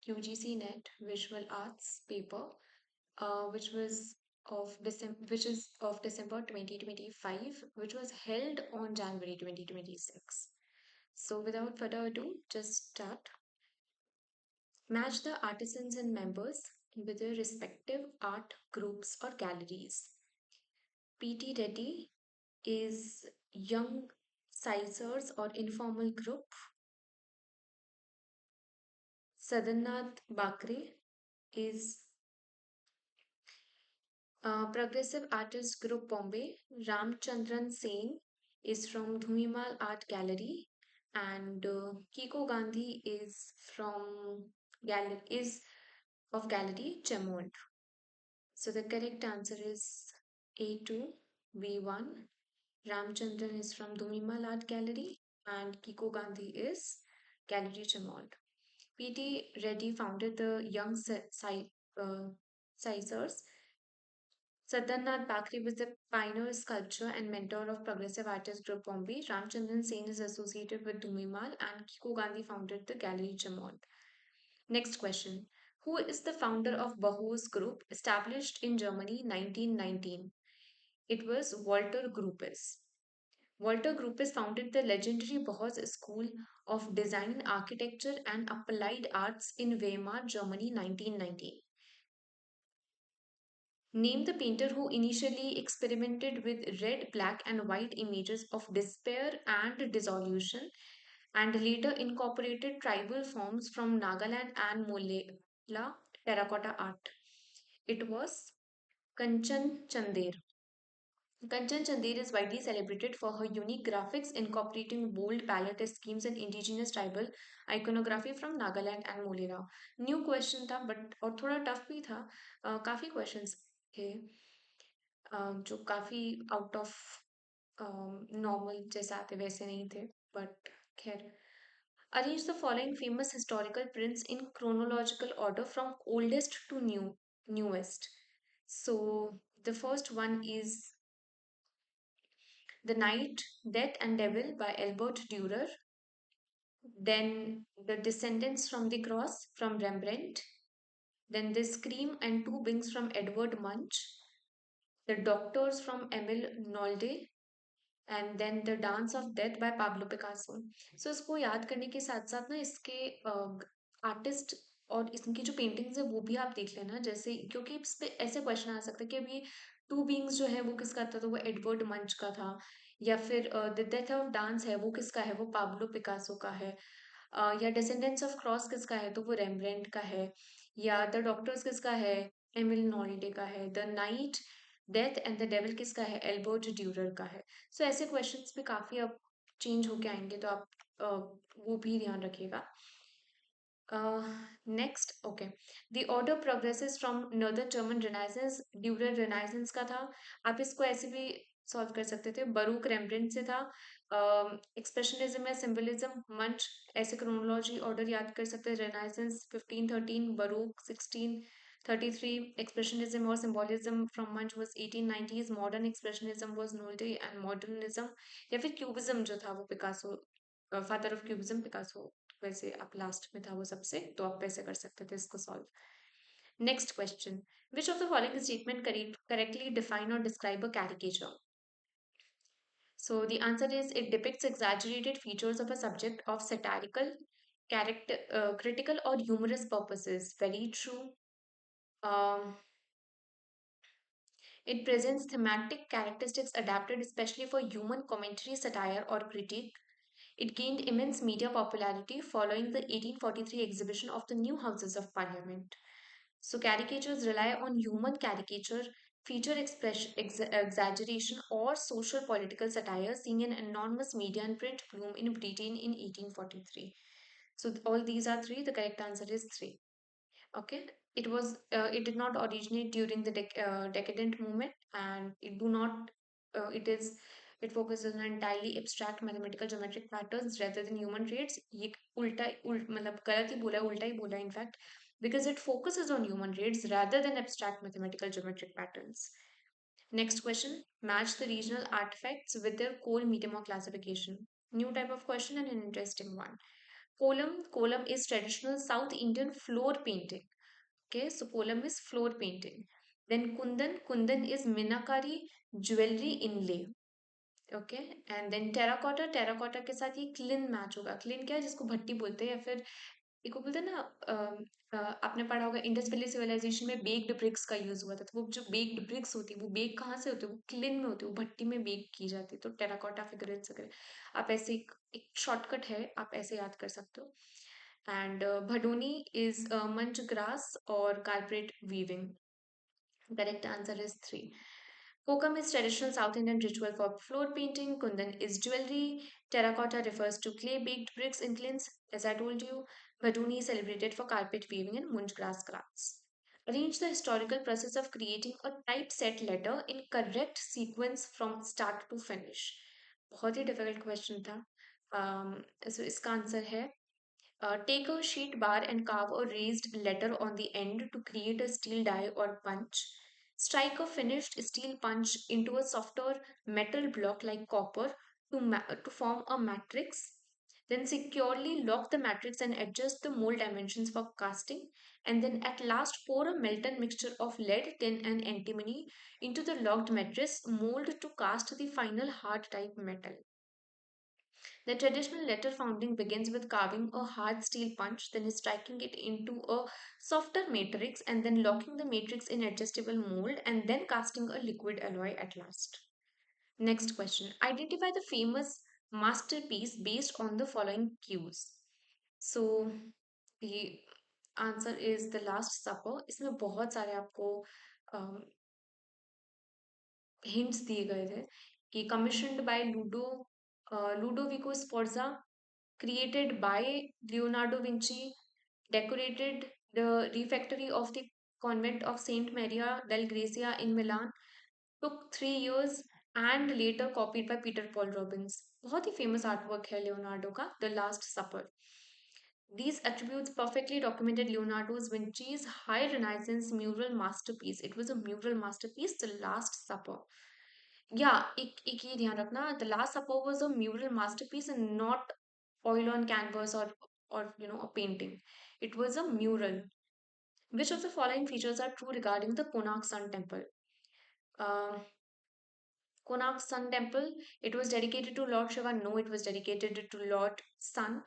UGC NET Visual Arts paper, which was which is of December 2025, which was held on January 2026. So without further ado, just start. Match the artisans and members with their respective art groups or galleries. PT Reddy is young sizers or informal group. Sadannath Bakre is progressive artist group Bombay. Ramchandran Sen is from Dhumimal Art Gallery, and Kiko Gandhi is from gallery is of Gallery Chemont. So the correct answer is A2, V1. Ramchandran is from Dhumimal Art Gallery, and Kiko Gandhi is Gallery Chemont. P.T. Reddy founded the Young Sizers. Satyanath Bakri was the pioneer sculptor and mentor of progressive artist group Bombay. Ramchandran Sen is associated with Dumimal and Kiko Gandhi founded the Gallery Chamont. Next question. Who is the founder of Bauhaus Group established in Germany 1919? It was Walter Gropius. Walter Gropius founded the legendary Bauhaus School of Design, Architecture and Applied Arts in Weimar, Germany 1919. Name the painter who initially experimented with red, black, and white images of despair and dissolution and later incorporated tribal forms from Nagaland and Molela terracotta art. It was Kanchan Chandler. Kanchan Chandler is widely celebrated for her unique graphics incorporating bold palette schemes and indigenous tribal iconography from Nagaland and Molera. New question था but और थोड़ा tough भी था काफ़ी questions थे जो काफ़ी out of normal जैसे आते वैसे नहीं थे बट खैर arrange the following famous historical prints in chronological order from oldest to newest. So the first one is The Night, Death and Devil by Albert Dürer. Then The Descendants from the Cross from Rembrandt. Then The Scream and Two Wings from Edward Munch. The Doctors from Emil Nolde. And then the dance of death by Pablo Picasso so इसको याद करने के साथ साथ ना इसके artist और इसकी जो पेंटिंग्स है वो भी आप देख लेना जैसे क्योंकि इस पे ऐसे क्वेश्चन आ सकता है कि अभी टू बींग्स जो है वो किसका था तो वो एडवर्ड मंच का था या फिर द डेथ ऑफ डांस है वो किसका है वो पाब्लो पिकासो का है या डिसेंडेंट्स ऑफ क्रॉस किसका है तो वो रेम्ब्रेंट का है या द डॉक्टर्स किसका है एमिल नॉल्डे का है the night death and the devil किसका है एल्बर्ट ड्यूरर का है सो ऐसे क्वेश्चंस भी काफ़ी अब चेंज होके आएंगे तो आप वो भी ध्यान रखिएगा next okay the order progresses from northern German renaissance Dürer renaissance का था आप इसको ऐसे भी सॉल्व कर सकते थे बरूक रेम्ब्रेंट से था एक्सप्रेशनिज्म या सिंबलिज्म मंच ऐसे क्रोनोलॉजी ऑर्डर याद कर सकते हैं renaissance 1513 बरूक 1633 expressionism or symbolism from Munch was 1890s modern expressionism was Nolde and modernism या फिर क्यूबिज्म जो था वो Picasso father of cubism Picasso वैसे आप लास्ट में था वो सबसे तो आप वैसे कर सकते थे इसको solve next question which of the following statement correctly define और describe a caricature so the answer is it depicts exaggerated features of a subject of satirical character critical or humorous purposes very true um, it presents thematic characteristics adapted especially for human commentary, satire, or critique. It gained immense media popularity following the 1843 exhibition of the new Houses of Parliament. So, caricatures rely on human caricature, feature expression, exaggeration, or social political satire, seeing an enormous media and print boom in Britain in 1843. So, all these are three. The correct answer is three. Okay, it did not originate during the decadent movement, and it focuses on entirely abstract mathematical geometric patterns rather than human traits. ये मतलब गलत ही बोला है उल्टा ही बोला है in fact because it focuses on human traits rather than abstract mathematical geometric patterns. Next question, match the regional artifacts with their coal medium or classification. New type of question and an interesting one. Kolam is traditional South Indian floor painting. Okay, so kolam is floor painting. Then kundan is minakari jewelry inlay. Okay and then terracotta के साथ ये clean match होगा. Clean क्या है, जिसको भट्टी बोलते हैं, या फिर एक को बोलते हैं ना, आपने पढ़ा होगा इंडस वैली सिविलाइजेशन में बेक्ड ब्रिक्स का यूज हुआ था. तो वो जो बेक्ड ब्रिक्स होती है वो बेक कहाँ से होती है, वो क्लिन में होती है, वो भट्टी में बेक की जाती है. तो टेराकोटा फिगरेट्स वगैरह आप ऐसे एक शॉर्टकट है, आप ऐसे याद कर सकते हो. एंड भडोनी इज मंच ग्रास और carpet weaving. Correct answer is 3. Kokam is traditional South Indian ritual for floor painting. Kundan is jewelry. Terracotta refers to clay baked bricks in kilns, as I told you. Baduni is celebrated for carpet weaving and munch grass crafts. Arrange the historical process of creating a typeset letter in correct sequence from start to finish. बहुत ही difficult question था. So इसका answer है take a sheet bar and carve a raised letter on the end to create a steel die or punch. Strike a finished steel punch into a softer metal block like copper to form a matrix. Then securely lock the matrix and adjust the mold dimensions for casting. And then at last pour a melted mixture of lead, tin, and antimony into the locked matrix mold to cast the final hard type metal. The traditional letter founding begins with carving a hard steel punch, then striking it into a softer matrix, and then locking the matrix in adjustable mold, and then casting a liquid alloy at last. Next question. Identify the famous masterpiece based on the following cues. So, the answer is The Last Supper. इसमें बहुत सारे आपको hints दिए गए थे कि commissioned by Ludovico Sforza, created by Leonardo Vinci, decorated the refectory of the convent of Saint Maria del Gracia in Milan, took 3 years and later copied by Peter Paul Rubens. बहुत ही famous artwork है Leonardo का The Last Supper. These attributes perfectly documented Leonardo's Vinci's high Renaissance mural masterpiece. It was a mural masterpiece, The Last Supper. Yeah, एक ही ध्यान रखना, The Last Supper was a mural masterpiece and not oil on canvas or a painting. It was a mural. Which of the following features are true regarding the Konark Sun Temple? Uh, Konark Sun Temple, it was dedicated to Lord Shiva. No, it was dedicated to Lord Sun.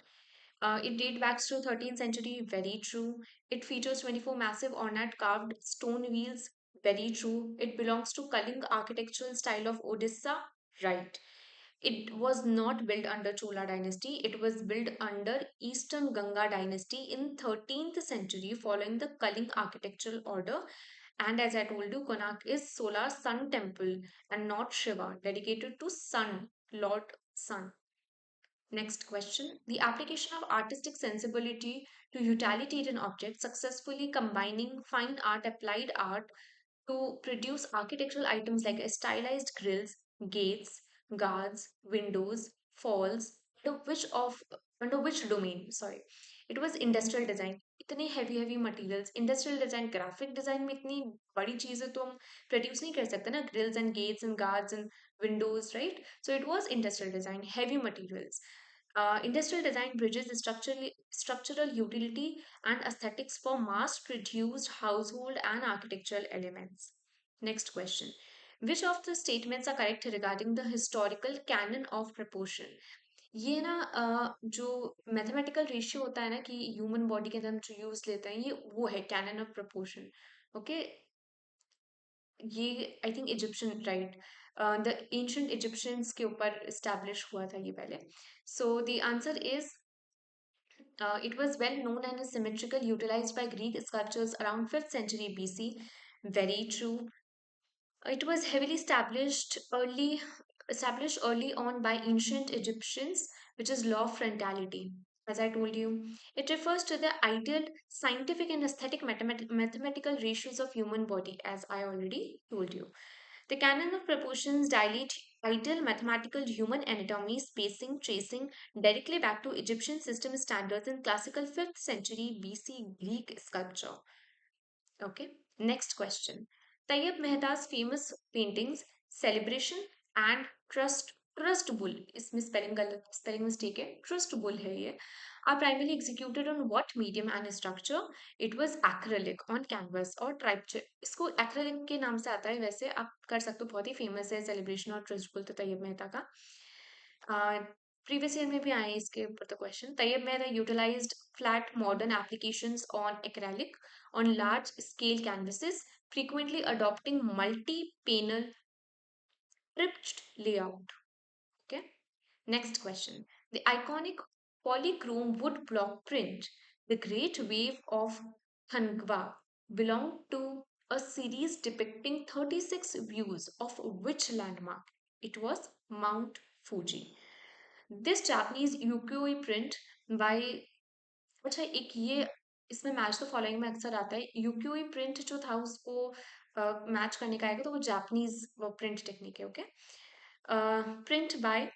It dates back to 13th century. Very true. It features 24 massive ornate carved stone wheels. Very true. It belongs to Kaling architectural style of Odisha. Right. It was not built under Chola dynasty. It was built under Eastern Ganga dynasty in 13th century following the Kaling architectural order. And as I told you, Konark is solar sun temple and not Shiva, dedicated to Sun, Lord Sun. Next question. The application of artistic sensibility to utilitarian objects, successfully combining fine art, applied art to produce architectural items like stylized grills, gates, guards, windows, falls, under which of under which domain? Sorry, it was industrial design. इतने heavy materials, industrial design, graphic design में इतनी बड़ी चीजें तो हम produce नहीं कर सकते ना, grills and gates and guards and windows, right? So it was industrial design, heavy materials. Industrial design bridges structural utility and aesthetics for mass-produced household and architectural elements. Next question. Which of the statements are correct regarding the historical canon of proportion? ये ना जो mathematical ratio होता है ना कि human body के अंदर हम जो यूज लेते हैं, ये वो है कैनन ऑफ प्रपोर्शन. ओके, ये I think Egyptian, right, the ancient Egyptians के ऊपर इस्टेब्लिश हुआ था ये पहले. सो the answer is it was well known and is symmetrical, utilized by Greek sculptors around 5th century BC. Very true. It was heavily established early on by ancient Egyptians, which is law of frontality. As I told you, it refers to the ideal scientific and aesthetic mathematical ratios of human body, as I already told you. The canon of proportions dilate ideal mathematical human anatomy, spacing, tracing directly back to Egyptian system standards in classical 5th century BC Greek sculpture. Okay, next question. Tayyab Mehta's famous paintings, Celebration and Trust trust bull, इसमें spelling गलत, spelling mistake है, trust bull है ये. Are primarily executed on what medium and structure? It was acrylic on canvas और ट्राइप. इसको acrylic के नाम से आता है, वैसे आप कर सकते हो, बहुत ही फेमस है सेलिब्रेशन और ट्रस्ट बुल तो तैयब मेहता का. प्रीवियस ईयर में भी आए हैं इसके ऊपर तो question. Tyeb Mehta utilised flat modern applications on acrylic on large scale canvases, frequently adopting multi-panel script layout. Okay. Next question. The iconic polychrome wood block print, the Great Wave of Thangwa, belonged to a series depicting 36 views of which landmark? It was Mount Fuji. This Japanese ukiyo-e print by, अच्छा एक ये इसमें match the following में अक्सर आता है, यूक्यूई print जो था उसको मैच करने का आएगा तो वो जापानीज प्रिंट टेक्निक है. Okay. Print by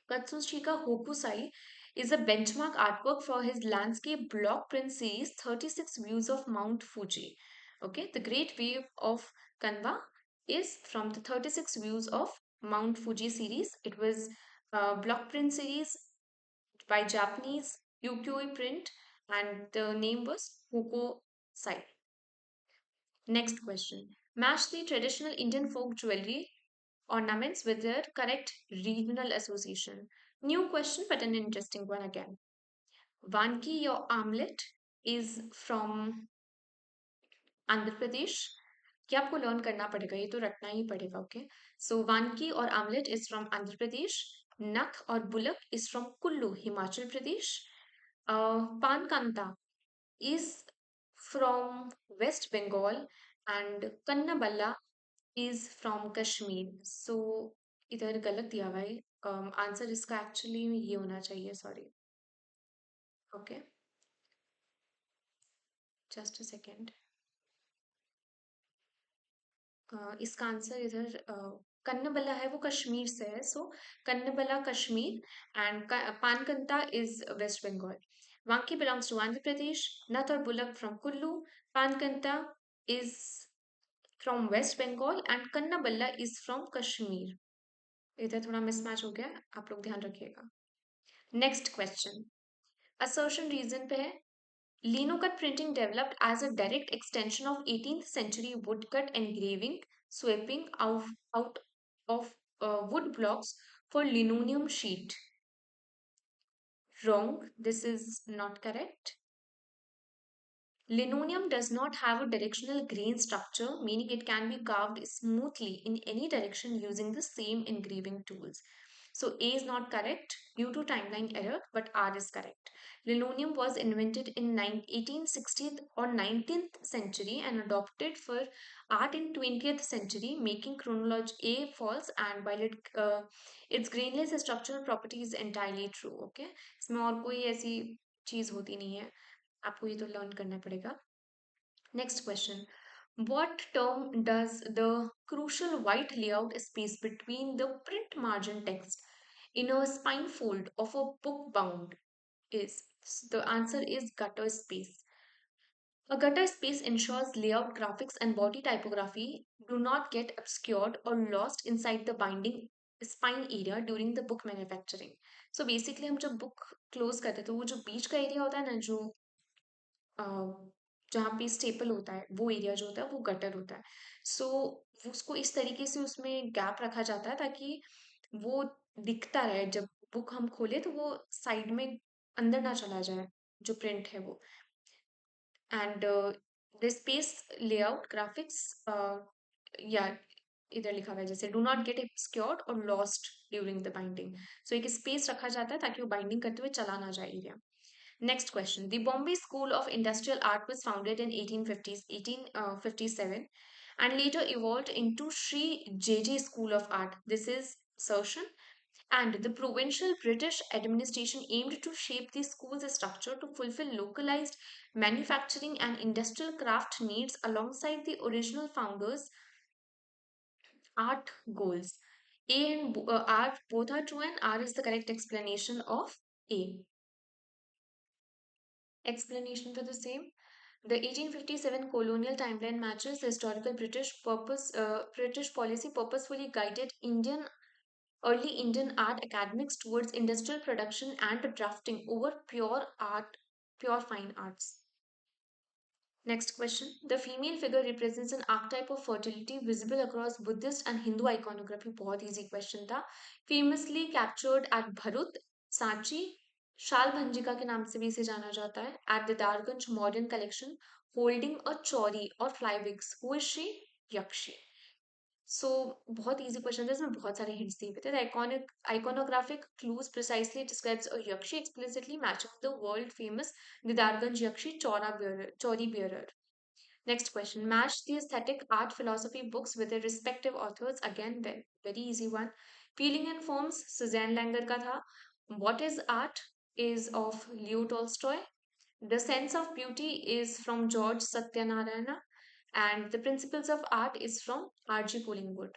Katsushika Hokusai is a benchmark artwork for his landscape block print series 36 Views of Mount Fuji. Okay, the Great Wave of Kanwa is from the 36 Views of Mount Fuji series. It was a block print series by Japanese ukiyo print and the name was Hokusai. Next question. Match the traditional Indian folk jewelry ornaments with their correct regional association. New question, but an interesting one again. Vanki or armlet is from Andhra Pradesh. ये आपको learn करना पड़ेगा, ये तो रटना ही पड़ेगा. Okay. So Vanki or armlet is from Andhra Pradesh. Nakh or bulak is from Kullu Himachal Pradesh. Pankanta is from West Bengal and Kannaballa is from Kashmir. So इधर गलत दिया हुआ है. आंसर इसका एक्चुअली ये होना चाहिए, sorry. Okay, just a second. इसका आंसर इधर कन्नबला है, वो कश्मीर से है. So Kannabala Kashmir and Pankanta is West Bengal. Vanki belongs to Andhra Pradesh. Nath or bulak from Kullu. Pankanta is from West Bengal and Kannabala is from Kashmir. इधर थोड़ा मिसमैच हो गया, आप लोग ध्यान रखिएगा. नेक्स्ट क्वेश्चन assertion reason पे है. Linocut printing developed as a direct extension of 18th century woodcut engraving, sweeping out of wood blocks for linoleum sheet. Wrong, this is not correct. Linoleum does not have a directional grain structure, meaning it can be carved smoothly in any direction using the same engraving tools. So A is not correct due to timeline error, but R is correct. Linoleum was invented in 1860th or 19th century and adopted for art in 20th century, making chronology A false, and while its grainless structural property is entirely true. Okay, इसमें और कोई ऐसी चीज होती नहीं है, आपको ये तो लर्न करना पड़ेगा. Next question. What term does the crucial white layout space between the print margin text in a spine fold of a book bound is? The answer is gutter space. A gutter space ensures layout graphics and body typography do not get obscured or lost inside the binding spine area during the book manufacturing. So basically हम जब book close करते हैं तो वो जो बीच का area होता है ना, जो जहाँ पे स्टेपल होता है, वो एरिया जो होता है वो गटर होता है. सो उसको इस तरीके से उसमें गैप रखा जाता है ताकि वो दिखता रहे, जब बुक हम खोले तो वो साइड में अंदर ना चला जाए जो प्रिंट है वो. And the space layout graphics, या इधर लिखा हुआ है जैसे डू नॉट गेट obscured और लॉस्ट ड्यूरिंग द बाइंडिंग. सो एक स्पेस रखा जाता है ताकि वो बाइंडिंग करते हुए चला ना जाए area. Next question. The Bombay School of Industrial Art was founded in 1857 and later evolved into Sri J. School of Art. This is assertion. And the provincial British administration aimed to shape the school's structure to fulfill localized manufacturing and industrial craft needs alongside the original founders' art goals. A and R both are true, and R is the correct explanation of A. Explanation for the same. The 1857 colonial timeline matches the historical British policy purposefully guided Indian Early Indian art academics towards industrial production and drafting over pure art, pure fine arts. Next question. The female figure represents an archetype of fertility visible across Buddhist and Hindu iconography. बहुत easy question था. Famously captured at Bharut, Sanchi, शाल भंजिका के नाम से भी इसे जाना जाता है. At the Darganj Modern Collection, holding a chauri or fly wigs. Who is she? Yakshi. सो बहुत इजी क्वेश्चन था, इसमें बहुत सारे हिंट्स दिए हुए थे. Iconic iconographic clues precisely describes a yakshi explicitly matching the world famous Didarganj yakshi chori bearer. Next question. Match the aesthetic art philosophy books with their respective authors. Again, very easy one. Feeling and Forms, Suzanne Langer का था. What is Art is of Leo Tolstoy. The Sense of Beauty is from George Satyanarayana. And The Principles of Art is from R.G. Collingwood.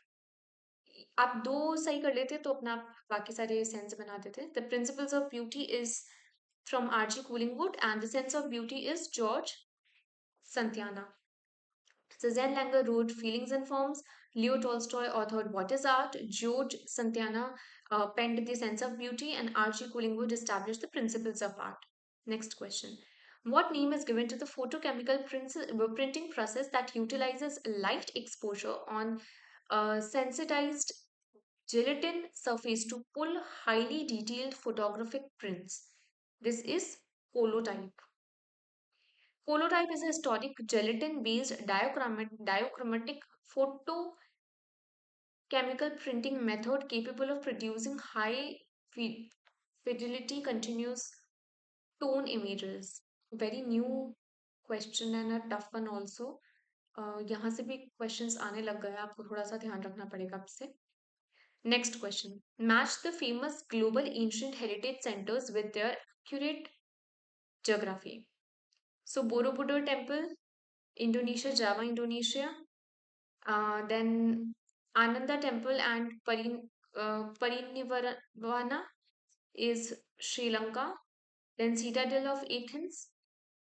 आप दो सही कर लेते तो अपना बाकी सारे सेंस बना देते. The principles of beauty is from RG Collingwood and the sense of beauty is George Santayana. Suzanne Langer wrote Feelings and Forms. Leo Tolstoy authored What is Art? George Santayana penned The Sense of Beauty, and R.G. Collingwood established the principles of art. Next question. What name is given to the photochemical printing process that utilizes light exposure on sensitized gelatin surface to pull highly detailed photographic prints? This is holotype. Holotype is a historic gelatin-based diachromatic photochemical printing method capable of producing high fidelity continuous tone images. Very new question and a tough one also. यहाँ से भी questions आने लग गए, आपको थोड़ा सा ध्यान रखना पड़ेगा अब से. Next question. Match the famous global ancient heritage centers with their accurate geography. So Borobudur Temple, Indonesia, Java, Indonesia. Then Ananda Temple and Parinirvana is Sri Lanka. Then Citadel of Athens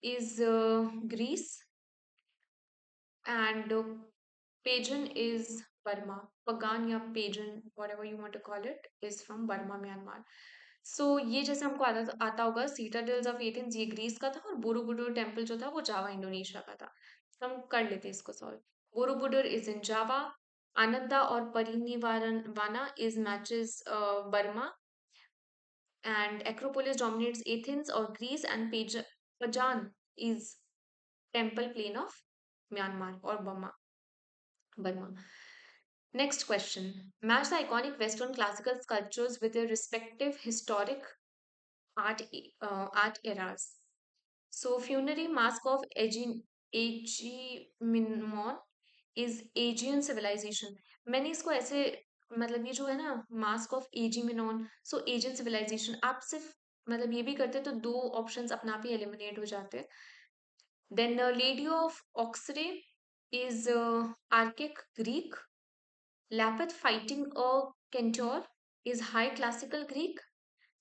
is Greece. And Pagan is Burma. Pagan या Pagan, whatever you want to call it, is from Burma, Myanmar. सो ये जैसे हमको आता होगा, सीटाडेल्स of Athens ये Greece का था और बोरोबुडर टेम्पल जो था वो जावा इंडोनेशिया का था. तो हम कर लेते हैं इसको solve. Borobudur is in Java. Ananda और Parinirvana is matches Burma. And Acropolis dominates Athens और Greece. And Pagan is temple plain of Myanmar और Burma. Next question. Match the iconic Western classical sculptures with their respective historic art eras. So, funerary mask of Agamemnon is Aegean civilization. मैंने इसको ऐसे मतलब ये जो है ना mask of Agamemnon so Aegean civilisation आप सिर्फ मतलब ये भी करते तो दो ऑप्शंस अपने आप ही एलिमिनेट हो जाते. Then lady of Auxerre is archaic Greek. Lapith fighting a centaur is High Classical Greek,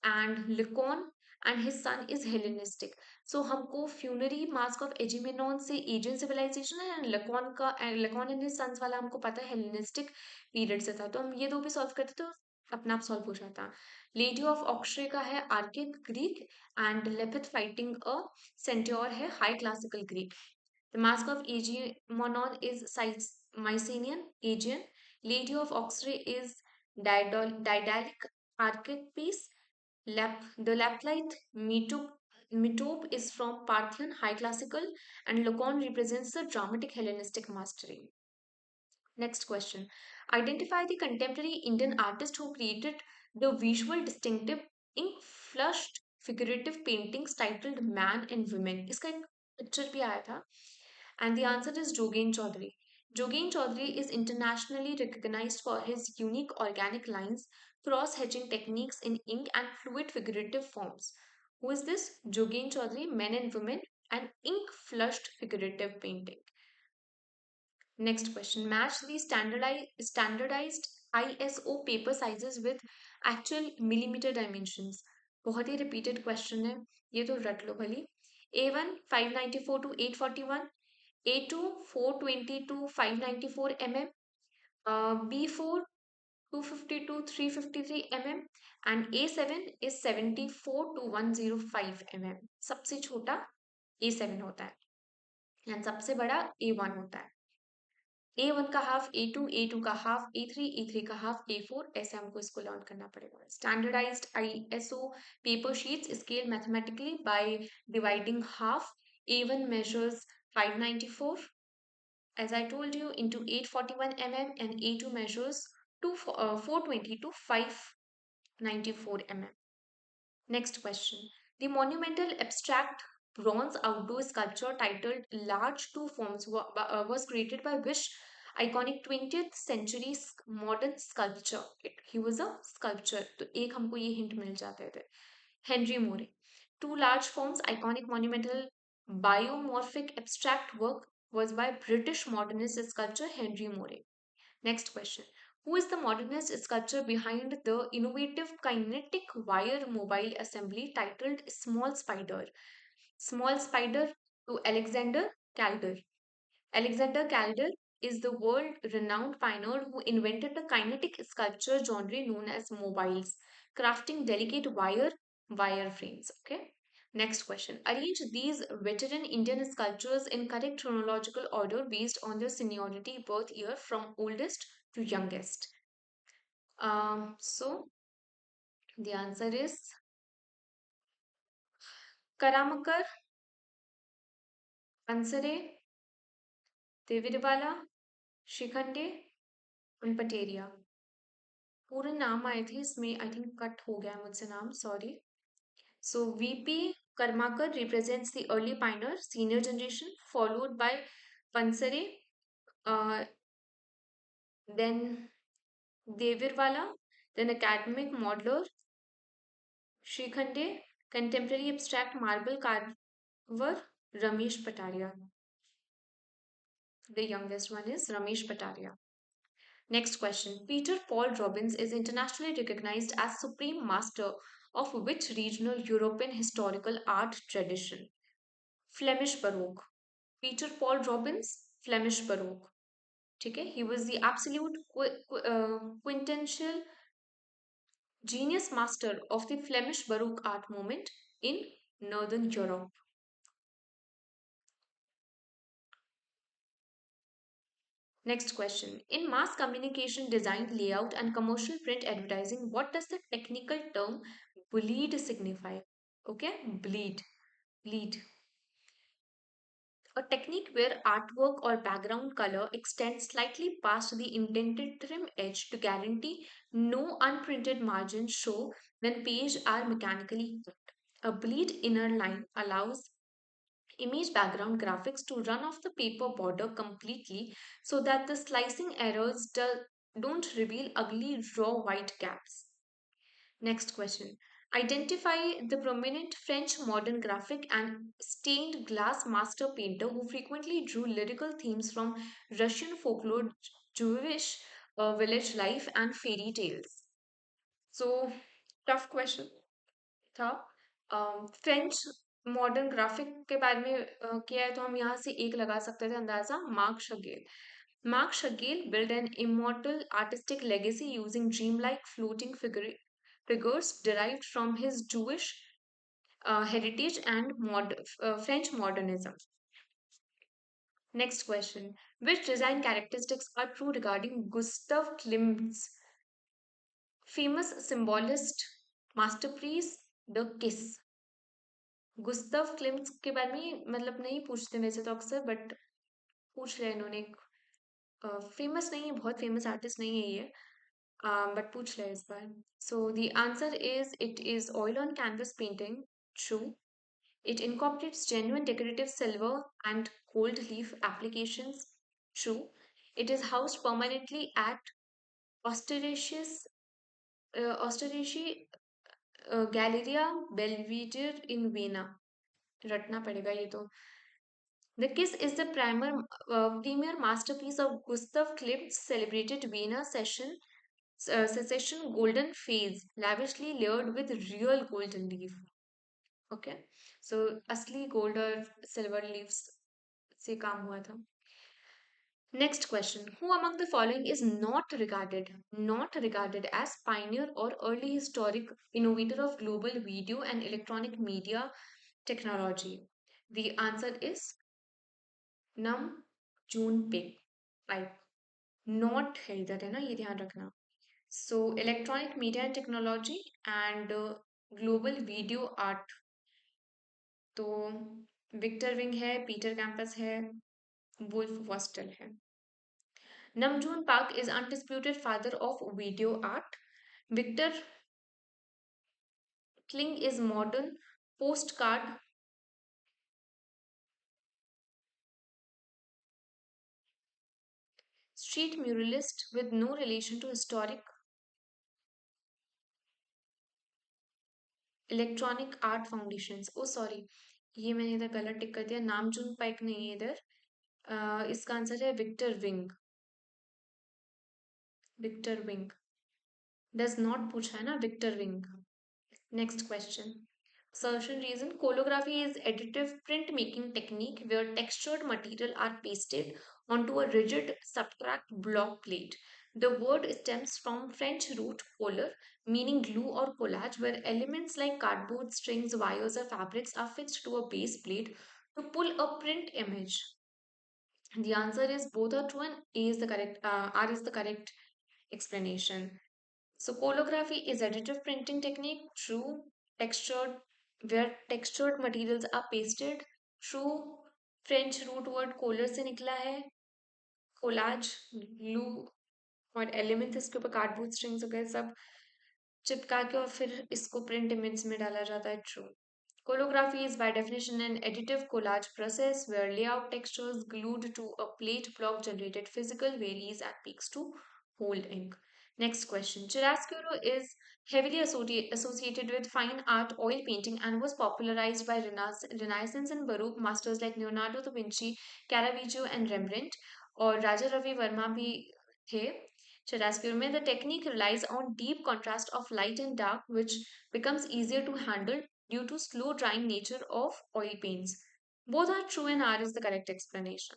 and Lycon and his son is Hellenistic. So हमको funerary mask of Agamemnon से Aegean civilization है, and Lycon and his sons वाला हमको पता है Hellenistic period से था. तो हम ये दो भी solve करते तो अपना आप solve हो जाता. Lady of Oxford का है archaic Greek, and Lapith fighting a centaur है High Classical Greek. The mask of Agamemnon is Mycenaean, Aegean. Lady of Oxford is Daedalic, archaic piece. The Laplite Metope is from Parthian, High Classical, and Locon represents the dramatic Hellenistic mastery. Next question. Identify the contemporary Indian artist who created the visual distinctive ink flushed figurative paintings titled Man and Women. इसका एक picture भी आया था. And the answer is Jogen Chaudhary. Jogen Chaudhary is internationally recognized for his unique organic lines, cross-hatching techniques in ink and fluid figurative forms. Who is this? Jogen Chaudhary, Men and Women, and ink flushed figurative painting. Next question. Match the standardized ISO paper sizes with actual millimeter dimensions. बहुत ही repeated question है. ये तो रट लो भली. A1 594 to 841. A2 420 to 594 mm. B4 250 to 353 mm, and A7 is 74 to 105 mm. सबसे छोटा A7 होता है एंड सबसे बड़ा A1 होता है. A1 का हाफ A2, A2 का हाफ A3, A3 का हाफ A4, ऐसे हमको इसको लर्न करना पड़ेगा. Standardised ISO paper sheets scale mathematically by dividing half. A1 measures 594, as I told you, into 841 mm, and A2 measures 420 to 594 mm. Next question. The monumental abstract bronze outdoor sculpture titled Large Two Forms was created by which iconic 20th century modern sculpture? He was a sculptor. तो एक हमको ये hint मिल जाते थे. Henry Moray. Two large forms, iconic monumental biomorphic abstract work was by British modernist sculptor Henry Moray. Next question. Who is the modernist sculptor behind the innovative kinetic wire mobile assembly titled Small Spider? Small Spider to Alexander Calder. Alexander Calder is the world renowned pioneer who invented the kinetic sculpture genre known as mobiles, crafting delicate wire frames. Okay. Next question. Arrange these veteran Indian sculptures in correct chronological order based on their seniority birth year from oldest to youngest. So the answer is Karamakar, Ansare, Devirwala, Shikhande, and Pateria. पूरे नाम आए थे इसमें, I think cut हो गया मुझसे नाम, sorry. So VP Karmakar represents the early pioneer senior generation, followed by Pansare, uh, then Devirwala, then academic modeler Srikhande, contemporary abstract marble carver Ramesh Pataria. The youngest one is Ramesh Pataria. Next question. Peter Paul Robbins is internationally recognized as supreme master of which regional European historical art tradition? Flemish Baroque. Peter Paul Robbins, Flemish Baroque. ठीक है, he was the absolute quintessential genius master of the Flemish Baroque art movement in Northern Europe. Next question. In mass communication design, layout, and commercial print advertising, what does the technical term bleed signify? Okay, bleed. Bleed. A technique where artwork or background color extends slightly past the intended trim edge to guarantee no unprinted margins show when pages are mechanically cut. A bleed inner line allows image background graphics to run off the paper border completely so that the slicing errors don't reveal ugly raw white gaps. Next question. Identify the prominent French modern graphic and stained glass master painter who frequently drew lyrical themes from Russian folklore, Jewish village life, and fairy tales. So, tough question. था. French modern graphic के बारे में किया है तो हम यहाँ से एक लगा सकते थे अंदाजा, mark शगेल. Mark Chagall built an immortal artistic legacy using dreamlike floating figures derived from his Jewish heritage and French modernism. Next question. Which design characteristics are true regarding Gustav Klimt's famous symbolist masterpiece, The Kiss? Gustav claims के बारे में मतलब नहीं पूछते वैसे तो अक्सर, but पूछ रहे इन्होंने. फेमस नहीं है, बहुत फेमस आर्टिस्ट नहीं है ये, बट पूछ रहे इस बार. So the answer is it is oil on canvas painting. True. It incorporates genuine decorative silver and gold leaf applications. True. It is housed permanently at Osterreichi Galleria Belvedere in Vienna. रटना पड़ेगा ये तो. The Kiss is the premier masterpiece of Gustav Klimt's celebrated Vienna secession golden phase, lavishly layered with real golden leaf. Okay, so असली gold और silver leaves से काम हुआ था. Next question. Who among the following is not regarded as pioneer or early historic innovator of global video and electronic media technology? The answer is नम जून पे right not है इधर है ना ये ध्यान रखना so electronic media technology and global video art तो Victor Wing है पीटर कैंपस है वुल्फ वॉस्टल है Nam June Paik is undisputed father of video art Victor Kling is modern post card street muralist with no relation to historic electronic art foundations oh sorry ये मैंने इधर गलत टिक कर दिया Namjoon पाइक नहीं है इधर इसका आंसर है विक्टर विंग डज नॉट पूछा है ना विक्टर विंग next question Assertion reason colography is additive printmaking technique where textured material are pasted onto a rigid subtract block plate. The word stems from French root coller, meaning glue or collage, where elements like cardboard, strings, wires, or fabrics are fixed to a base plate to pull a print image. The answer is both are true and A is the correct, R is the correct explanation. So colography is additive printing technique, true. Textured, where textured materials are pasted, true. French root word color से निकला है. Collage, glue और elements इसके ऊपर cardboard strings वगैरह सब चिपका के और फिर इसको प्रिंट इमेज में डाला जाता है true Colography is by definition an additive collage process where layout textures glued to a plate block generated physical varies and peaks to hold ink. Next question. Chiaroscuro is heavily associated with fine art oil painting and was popularized by Renaissance and Baroque masters like Leonardo da Vinci, Caravaggio and Rembrandt और राजा रवि वर्मा भी थे Chiaroscuro में the technique relies on deep contrast of light and dark which becomes easier to handle due to slow drying nature of oil paints. Both are true and R is the correct explanation.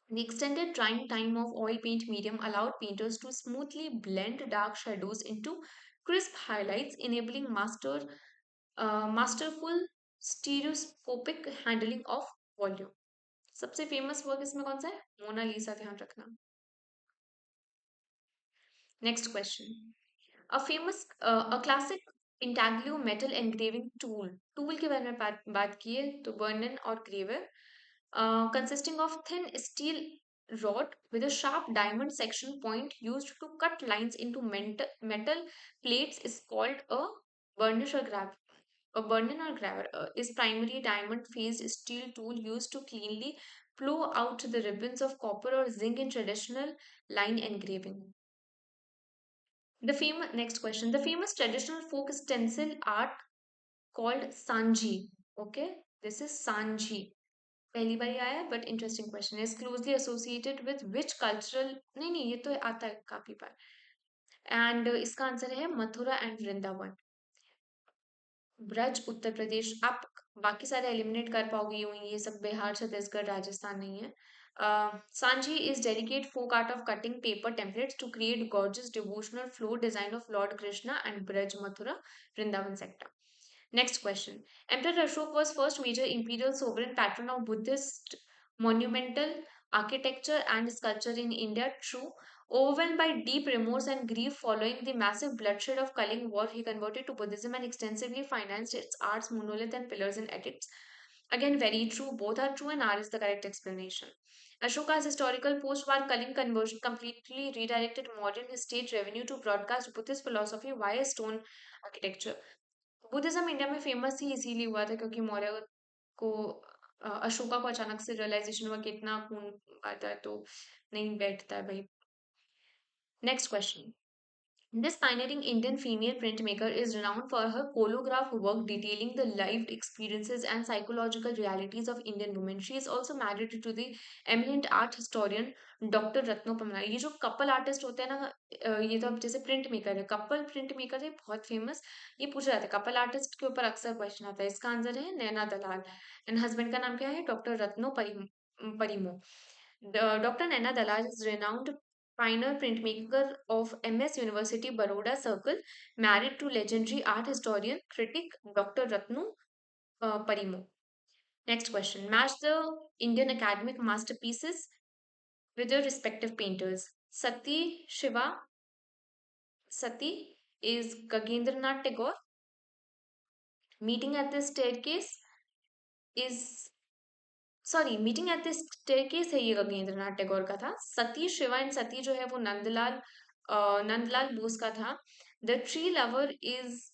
The extended drying time of oil paint medium allowed painters to smoothly blend dark shadows into crisp highlights, enabling masterful stereoscopic handling of volume. सबसे famous work इसमें कौन सा है Mona Lisa ध्यान रखना next question a classic intaglio metal engraving tool के बारे में बात की है तो वर्नन और graver consisting of thin steel rod with a sharp diamond section point used to cut lines into metal plates is called a burnish or grab a burnin or graver is primary diamond phased steel tool used to cleanly plow out the ribbons of copper or zinc in traditional line engraving. The famous next question. The famous traditional folk stencil art called Sanji. Okay, this is Sanji. पहली बार ही आया but interesting question is closely associated with which cultural नहीं ये तो आता है काफी बार and इसका answer है मथुरा एंड वृंदावन ब्रज उत्तर प्रदेश आप बाकी सारे एलिमिनेट कर पाओगे यूं ही, ये सब बिहार छत्तीसगढ़ राजस्थान नहीं है Sanji is delicate folk art of cutting paper templates to create gorgeous devotional flow design of Lord Krishna and Braj Mathura Vrindavan sector. Next question. Emperor Ashok was first major imperial sovereign patron of Buddhist monumental architecture and sculpture in India. True. Overwhelmed by deep remorse and grief following the massive bloodshed of Kaling War, he converted to Buddhism and extensively financed its arts, monolith, and pillars and edicts. Again, very true. Both are true, and R is the correct explanation. Ashoka's historical post-war Kaling conversion completely redirected modern state revenue to broadcast Buddhist philosophy via stone architecture. Buddhism India में famous ही इसीलिए हुआ था क्योंकि मौर्य को अशोका को अचानक से realisation हुआ कि इतना खून आता है तो नहीं बैठता है भाई next question This pioneering Indian female printmaker is renowned for her holograph work detailing the lived experiences and psychological realities of Indian women. She is also married to the eminent art historian Dr. Ratno Pamla. ये जो couple artist होते हैं ना ये तो अब जैसे print maker है कपल प्रिंट मेकर है बहुत फेमस ये पूछा जाता है कपल आर्टिस्ट के ऊपर अक्सर क्वेश्चन आता है इसका आंसर है नैना दलाल एंड हस्बैंड का नाम क्या है doctor Ratno Parimoo Dr. Naina Dalal is renowned pioneer printmaker of MS University Baroda Circle, married to legendary art historian critic Dr. Ratnu Parimo. Next question. Match the Indian academic masterpieces with their respective painters. Sati is Gagendranath Tagore. Meeting at the staircase is meeting at the staircase है, ये रविंद्रनाथ टैगोर का था. सती Shiva and सती जो है वो नंदलाल बोस का था. The tree lover is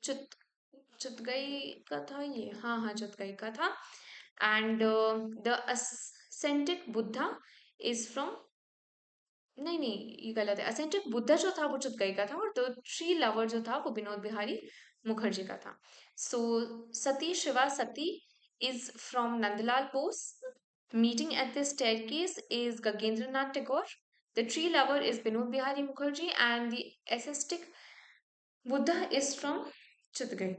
चुत चुतगई का था ये, हाँ हाँ चुतगई का था. And the असेंटिक Buddha is from, नहीं नहीं ये गलत है. असेंटिक बुद्धा जो था वो चुतगई का था, और द ट्री लवर जो था वो विनोद बिहारी मुखर्जी का था. सो सती शिवा सती is from Nandalal Bose. Meeting at the staircase is Gagendranath Tagore. The tree lover is Binod Bihari Mukherjee, and the ascetic Buddha is from Chittagong.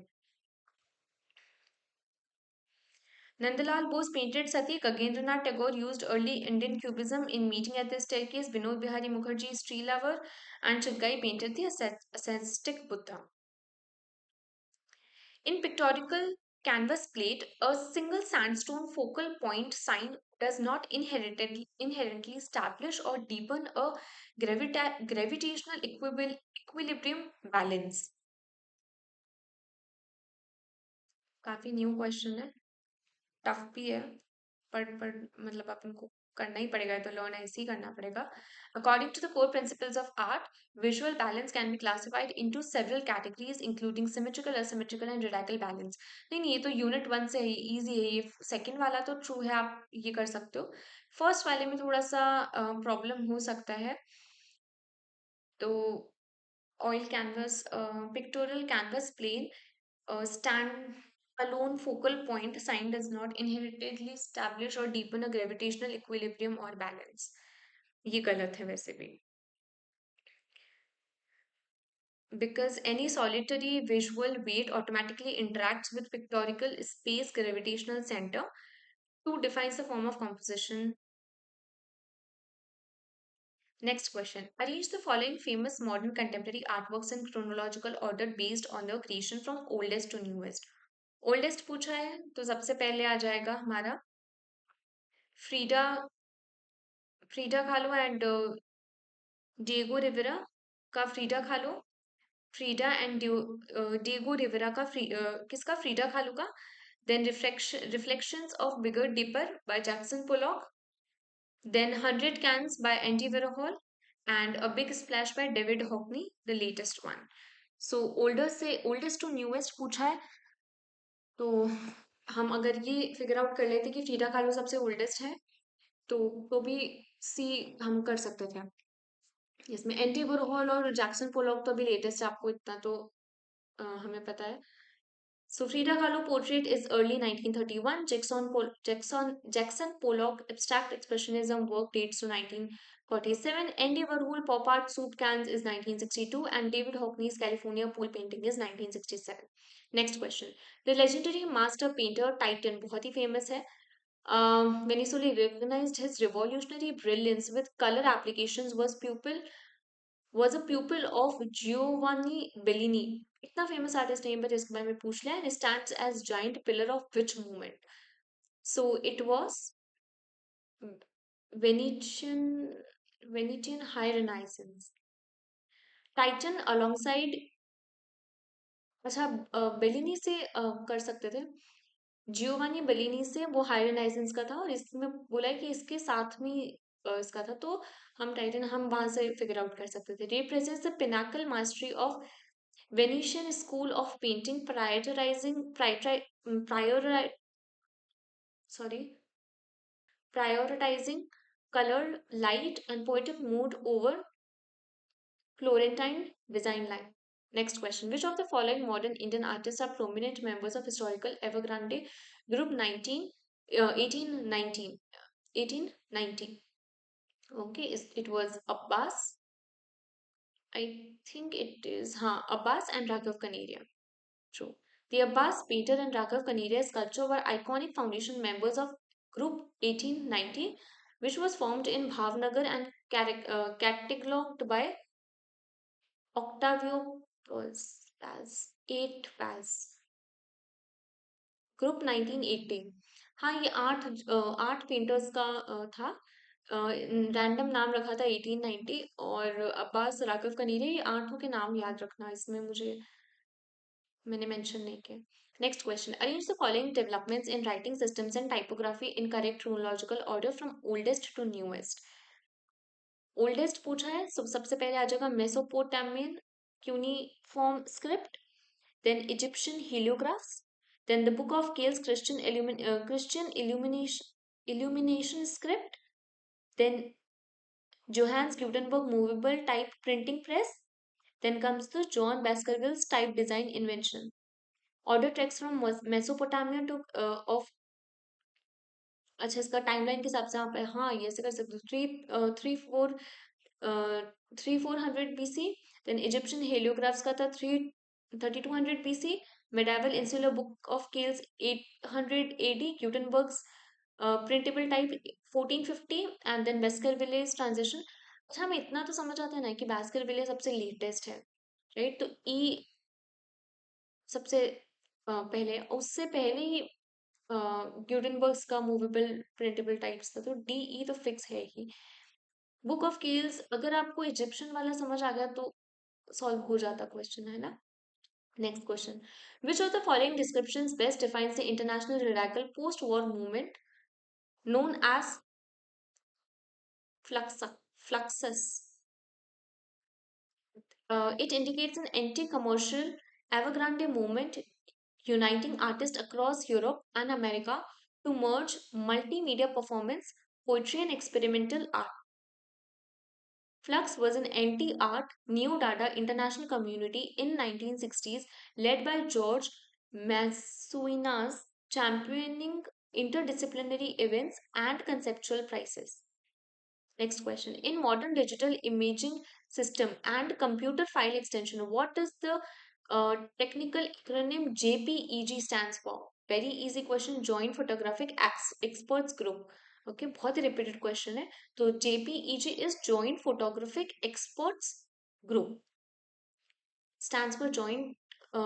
Nandalal Bose painted Sati. Gagendranath Tagore used early Indian Cubism in Meeting at the Staircase. Binod Bihari Mukherjee's Tree Lover, and Chittgai painted the ascetic Buddha. In pictorial canvas plate, a single sandstone focal point sign does not inherently establish or deepen a gravitational equilibrium balance. काफी new question है, tough भी है, पर मतलब अपन को करना ही पड़ेगा, तो लर्न ऐसे ही करना पड़ेगा. According to the core principles of art, visual balance can be classified into several categories including symmetrical, asymmetrical and radical balance. नहीं नहीं, ये तो यूनिट 1 से है, इजी है ये. सेकंड वाला तो ट्रू है, आप ये कर सकते हो. फर्स्ट वाले में थोड़ा सा प्रॉब्लम हो सकता है. तो oil canvas, pictorial canvas plane, stand alone focal point sign does not inherently establish or deepen a gravitational equilibrium or balance. ये गलत है वैसे भी. Because any solitary visual weight automatically interacts with pictorial space gravitational center. 2 defines the form of composition. Next question. Arrange the following famous modern contemporary artworks in chronological order based on their creation from oldest to newest. Oldest पूछा है तो सबसे पहले आ जाएगा हमारा Frida Frida kahlo and Diego Rivera का Frida kahlo. Frida and Diego Rivera का किसका, फ्रीडा kahlo का. Then reflections of bigger dipper by Jackson Pollock. Then 100 cans by Andy Warhol and a big splash by David Hockney, the latest one. So older से oldest to newest पूछा है, तो हम अगर ये फिगर आउट कर लेते कि फ्रीडा kahlo सबसे ओल्डेस्ट है, तो भी सी हम कर सकते थे. इसमें एंटी वॉरहॉल और जैक्सन पोलॉक तो अभी लेटेस्ट है, आपको इतना तो हमें पता है. So Frida Kahlo portrait is early 1931. Jackson Pollock abstract expressionism work dates to 1947. Andy Warhol pop art soup cans is 1962, and David Hockney's California pool painting is 1967. Next question. The legendary master painter Titan, बहुत ही famous है. When he solely recognized his revolutionary brilliance with color applications, was a pupil of Giovanni Bellini. इतना famous artist नहीं, but इसके बारे में पूछ लिया. And stands as giant pillar of which movement? So it was Venetian Venetian High Renaissance. Titan alongside, अच्छा Bellini से कर सकते थे. जियोवानी बेलिनी से वो हाई रेनाइसेंस का था, और इसमें बोला है कि इसके साथ में इसका था, तो हम टाइटन हम वहां से फिगर आउट कर सकते थे. Represents the Pinnacle mastery of Venetian school of painting, priori- sorry, prioritizing color, light, and poetic mood over Florentine design line. Next question. Which of the following modern Indian artists are prominent members of historical Evergrande group 1819? 1890. Okay, it was Abbas. I think it is Abbas and Raghav Kaneria. True. The Abbas, Painter, and Raghav Kaneria's sculpture were iconic foundation members of Group 1890, which was formed in Bhavnagar and catalogued by Octavio Paz, 8 Paz. Group 1980। हाँ, ये आठ painters का था। Random नाम रखा था 1890, और अब्बास राघव का नहीं है, ये आठों के नाम याद रखना, इसमें मुझे मैंने मेंशन नहीं किया। Next question, arrange the following developments in writing systems and typography in correct chronological order from oldest to newest. Oldest पूछा है, सबसे पहले आ जाएगा Mesopotamian cuneiform script, then Egyptian heliographs, then the Book of Kel's Christian illumination script, then Johannes Gutenberg movable type printing press, then comes the John Baskerville's type design invention. Order tracks from Mesopotamia to of अच्छा, इसका timeline के हिसाब से आप हाँ ये ऐसे कर सकते हो, three four hundred BC, then Egyptian heliographs का था 3200 BC, medieval insular book of Kel's 800 AD, Gutenberg's printable type 1450, and then Baskervilles transition. अच्छा, हमें इतना तो समझ आता है ना कि बेस्करविले सबसे लेटेस्ट है, राइट? तो ई सबसे पहले, उससे पहले ही ग्यूटेनबर्ग्स का मूवेबल प्रिंटेबल टाइप्स था, तो डी ई तो फिक्स है ही। बुक ऑफ केल्स, अगर आपको इजिप्शियन वाला समझ आ गया तो सॉल्व हो जाता क्वेश्चन, है ना? Next question, which of the following descriptions best defines the international radical post war movement known as fluxus? It indicates an anti-commercial avant-garde movement uniting artists across Europe and America to merge multimedia performance, poetry, and experimental art. Flux was an anti-art, new dada international community in 1960s led by George Massuinas, championing interdisciplinary events and conceptual prizes. Next question. In modern digital imaging system and computer file extension, what does the technical acronym JPEG stands for? Very easy question. Joint Photographic Experts Group. Okay, बहुत ही repeated question है. तो JPEG is Joint Photographic Experts Group. Stands for Joint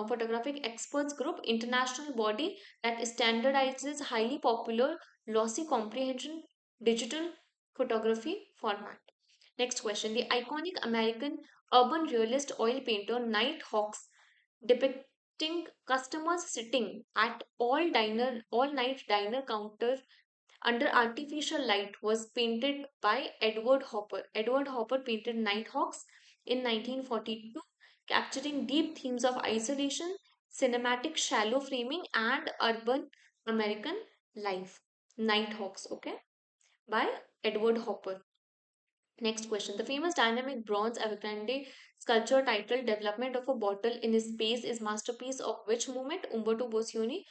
Photographic Experts Group, international body that standardizes highly popular lossy comprehension digital photography format. Next question. The iconic American urban realist oil painter Night Hawks, depicting customers sitting at all night diner counter under artificial light, was painted by Edward Hopper. Edward Hopper painted Nighthawks in 1942, capturing deep themes of isolation, cinematic shallow framing, and urban American life. Nighthawks, okay, by Edward Hopper. Next question. The famous dynamic bronze Avicande sculpture titled Development of a Bottle in Space is masterpiece of which movement? Umberto Boccioni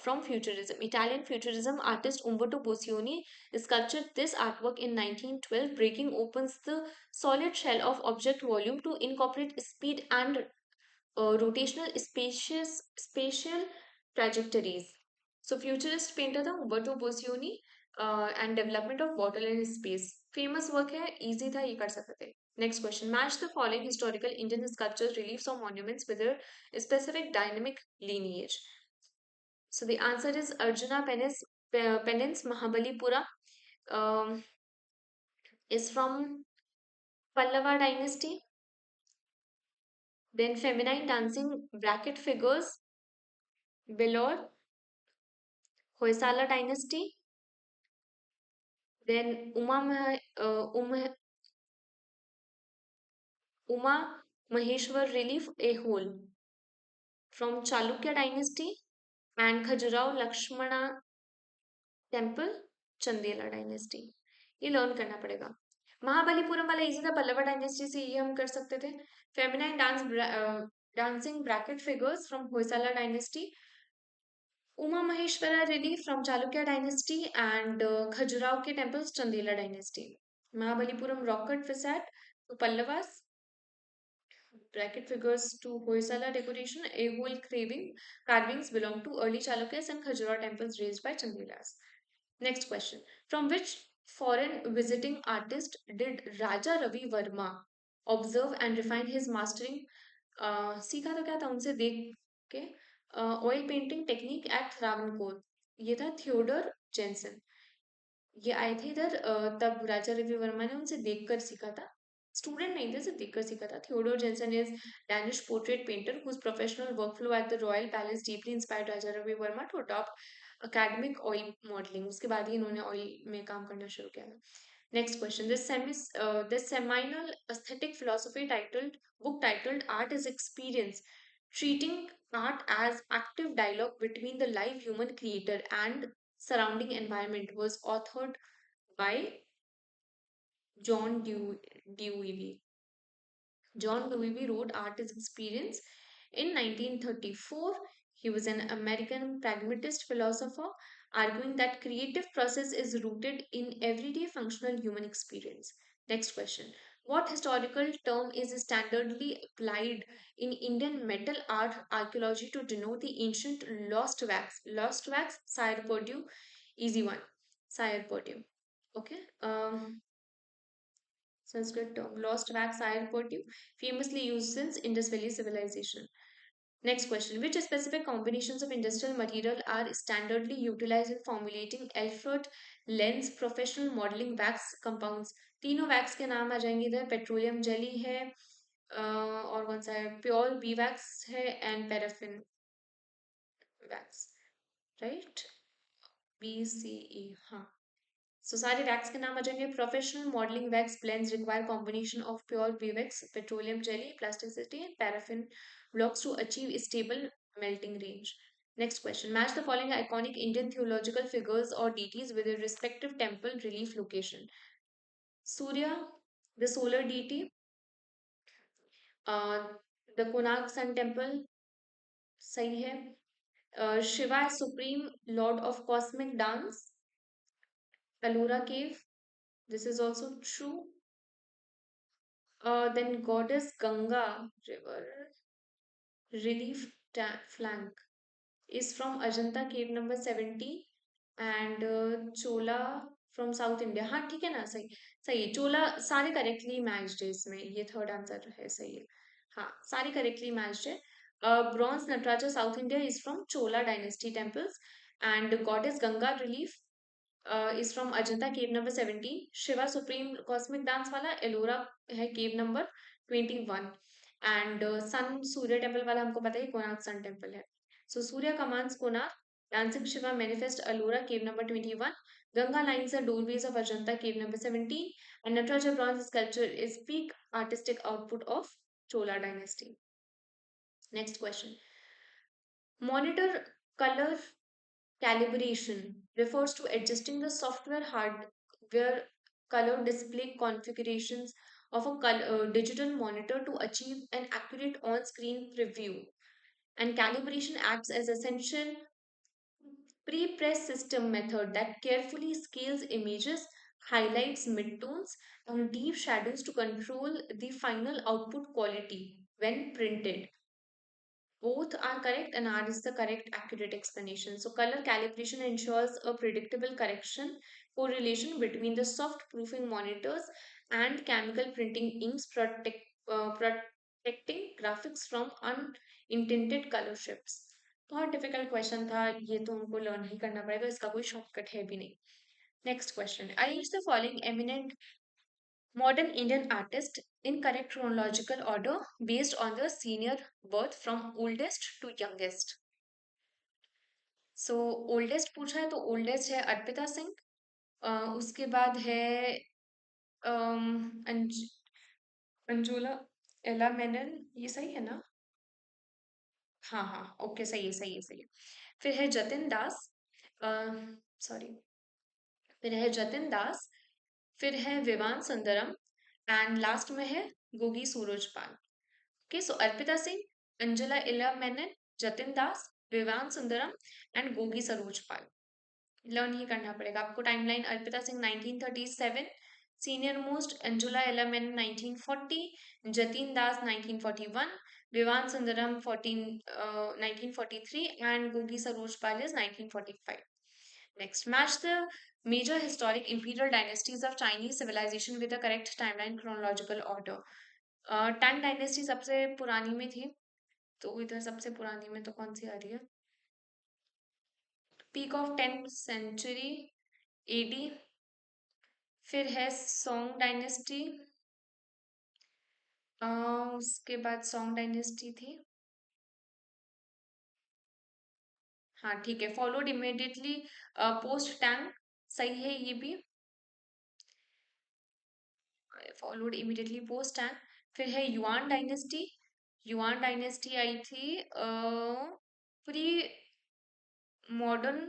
from Futurism. Italian Futurism artist Umberto Boccioni sculptured this artwork in 1912, breaking open the solid shell of object volume to incorporate speed and rotational spatial trajectories. So futurist painter था Umberto Boccioni, and development of bottle in space. Famous work है, easy था, ये कर सकते थे. Next question. Match the following historical Indian sculptures, reliefs or monuments with their specific dynamic lineage. So the answer is Arjuna Penance Mahabalipuram, um, is from Pallava dynasty. Then feminine dancing bracket figures, Belor, Hoysala dynasty. Then Uma Maheshwar relief, a whole, from Chalukya dynasty, and Khajuraho Lakshmana temple, Chandela dynasty. ये learn करना पड़ेगा. महाबलीपुरम वाला easy था, Pallava dynasty से ये हम कर सकते थे. Feminine dancing bracket figures from Hoysala dynasty, Uma Maheshwara relief from Chalukya dynasty, and Khajuraho ke temples, Chandela dynasty. Mahabalipuram rock cut facade to Pallavas, bracket figures to Hoysala decoration, a whole carvings belong to early Chalukyas, and Khajuraho temples raised by Chandelas. Next question. From which foreign visiting artist did Raja Ravi Verma observe and refine his mastering? सीखा तो क्या था उनसे देख के? Oil painting technique at Travancore, ये था Theodore Jensen. ये आए थे इधर तब राजा रवि वर्मा ने उनसे देखकर सीखा था। स्टूडेंट नहीं थे, सिर्फ देखकर सीखा था। Theodore Jensen is Danish portrait painter whose professional workflow at the royal palace deeply inspired Raja Ravi Varma to adopt academic oil modeling। उसके बाद ही इन्होंने ऑयल में काम करना शुरू किया था। Next question. This seminal aesthetic philosophy book titled Art is Experience, treating art as active dialogue between the live human creator and surrounding environment, was authored by John Dewey. John Dewey wrote Art is Experience in 1934. He was an American pragmatist philosopher, arguing that creative process is rooted in everyday functional human experience. Next question. What historical term is standardly applied in Indian metal art archaeology to denote the ancient lost wax? Lost wax, Sire Purdue. Easy one. Sire Purdue. Okay. Sanskrit term. Lost wax, Sire Purdue, famously used since Indus Valley civilization. Next question. Which specific combinations of industrial material are standardly utilized in formulating Alfred lens professional modeling wax compounds? तीनों wax के नाम आ जाएंगे इधर। Petroleum jelly है, और कौन सा है, प्योर बी वैक्स है, and paraffin wax, right? B C E, हाँ। So सारे वैक्स के नाम आ जाएंगे। Professional modelling wax blends require combination of pure BWAX, petroleum jelly, plasticity and paraffin blocks to achieve stable melting range. Next question. Match the following iconic Indian theological figures or deities with their respective temple relief location. Surya, the solar deity, uh, the Konark Sun Temple, सही है। Shiva is supreme lord of cosmic dance, Ellora cave, this is also true. Then goddess Ganga river relief flank is from Ajanta cave number 70, and Chola from South India। हाँ ठीक है ना, सही सही है। चोला सारे करेक्टली मैच्ड है इसमें, ये थर्ड आंसर है, सही है। हाँ सारे करेक्टली मैच्ड है। Bronze Nataraja south India is from Chola dynasty temples, and goddess Ganga relief is from Ajanta cave number 17. Shiva Supreme Cosmic Dance वाला एलोरा है cave number 21, and sun Surya temple वाला हमको पता है कोणार्क सन टेम्पल है। So Surya commands Konark, dancing Shiva manifest Allura cave number 21, Ganga lines the doorways of Ajanta cave number 17, and Nataraja bronze sculpture is peak artistic output of Chola dynasty. Next question. Monitor color calibration refers to adjusting the software hardware color display configurations of a digital monitor to achieve an accurate on-screen preview. And calibration acts as essential pre-press system method that carefully scales images, highlights midtones, and deep shadows to control the final output quality when printed. Both are correct, and R is the correct accurate explanation. So color calibration ensures a predictable correction correlation between the soft proofing monitors and chemical printing inks, protecting graphics from unintended color shifts. बहुत difficult question था ये, तो हमको learn ही करना पड़ेगा, इसका कोई शॉर्टकट है भी नहीं। Next question. Arrange the following eminent modern Indian artist in correct chronological order based on the senior birth from oldest to youngest. So oldest पूछा है तो oldest है अर्पिता सिंह, उसके बाद है अंजुला एला मेनन, ये सही है ना? हाँ हाँ ओके, सही है सही है सही है। फिर है जतिन दास, सॉरी, फिर है जतिन दास, फिर है विवान सुंदरम, एंड लास्ट में है Gogi Surajpal. Okay, so Arpita Singh, Anjala Ella Menon, Jatin Das, Vivan Sundaram and Gogi Saroj Pal. Learn ही करना पड़ेगा आपको। Timeline: Arpita Singh 1937, senior most Anjolie Ela Menon 1940, Jatin Das 1941, Vivan Sundaram 1943 and Gogi Saroj Pal is 1945। Next, match the Major historic imperial dynasties of Chinese civilization with the correct timeline chronological order. Tang dynasty सबसे पुरानी में थी, तो इधर सबसे पुरानी में तो कौन सी आ रही है? Peak of 10th century AD. फिर है सोंग डायनेस्टी, उसके बाद सोंग डायनेस्टी थी। हाँ ठीक है, फॉलोड इमिडिएटली पोस्ट टैंग, सही है ये भी, फॉलोड इमिडिएटली पोस्ट टैंग। फिर है युआन डायनेस्टी, युआन डायनेस्टी आई थी pre modern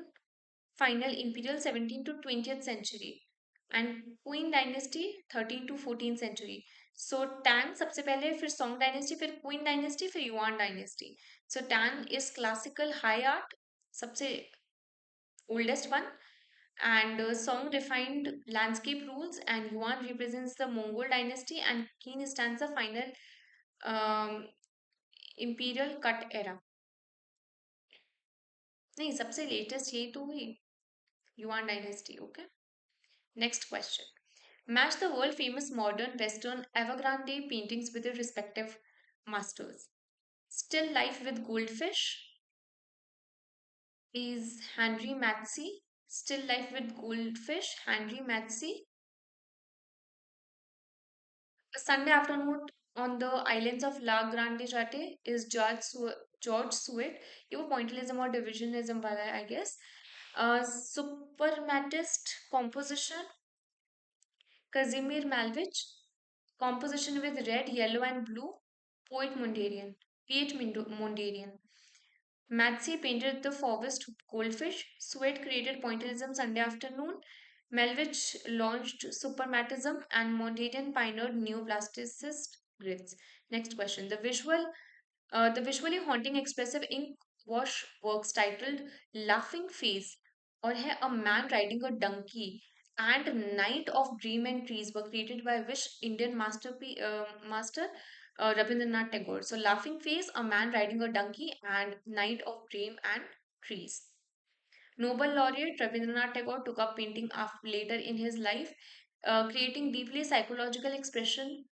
final imperial 17 to 20th century, and queen dynasty 13 to 14th century। So Tang सबसे पहले, फिर सोंग डायनेस्टी, फिर क्वीन डायनेस्टी, फिर yuan dynasty. So Tang is classical high art, सबसे oldest one, and Song refined landscape rules, and Yuan represents the Mongol dynasty, and Qin stands the final um, imperial cut era. नहीं, सबसे latest यही तो हुई, yuan dynasty. Okay, next question. Match the world famous modern western Evergrande paintings with respective masters. Still life with goldfish is Henry Matsi. Still life with goldfish, Henry Matsi. A Sunday afternoon on the islands of La Grande Jatte is George Sweat. ये वो pointillism और divisionism वाला है, I guess. Supremacist composition, Kazimir Malevich. Composition with red, yellow, and blue, Poet Mundarian. Piet Mundarian. Matsey painted the forest goldfish. Sweat created pointillism Sunday afternoon. Melvich launched suprematism, and Mondadian pioneered neoplasticist grids. Next question. The visually haunting expressive ink wash works titled Laughing Face or है A Man Riding a Donkey and Night of Dream and Trees were created by which Indian master Rabindranath Tagore. So Laughing Face, A Man Riding a Donkey and Night of Dream and Trees. Nobel laureate Rabindranath Tagore took up painting later in his life, creating deeply psychological expression,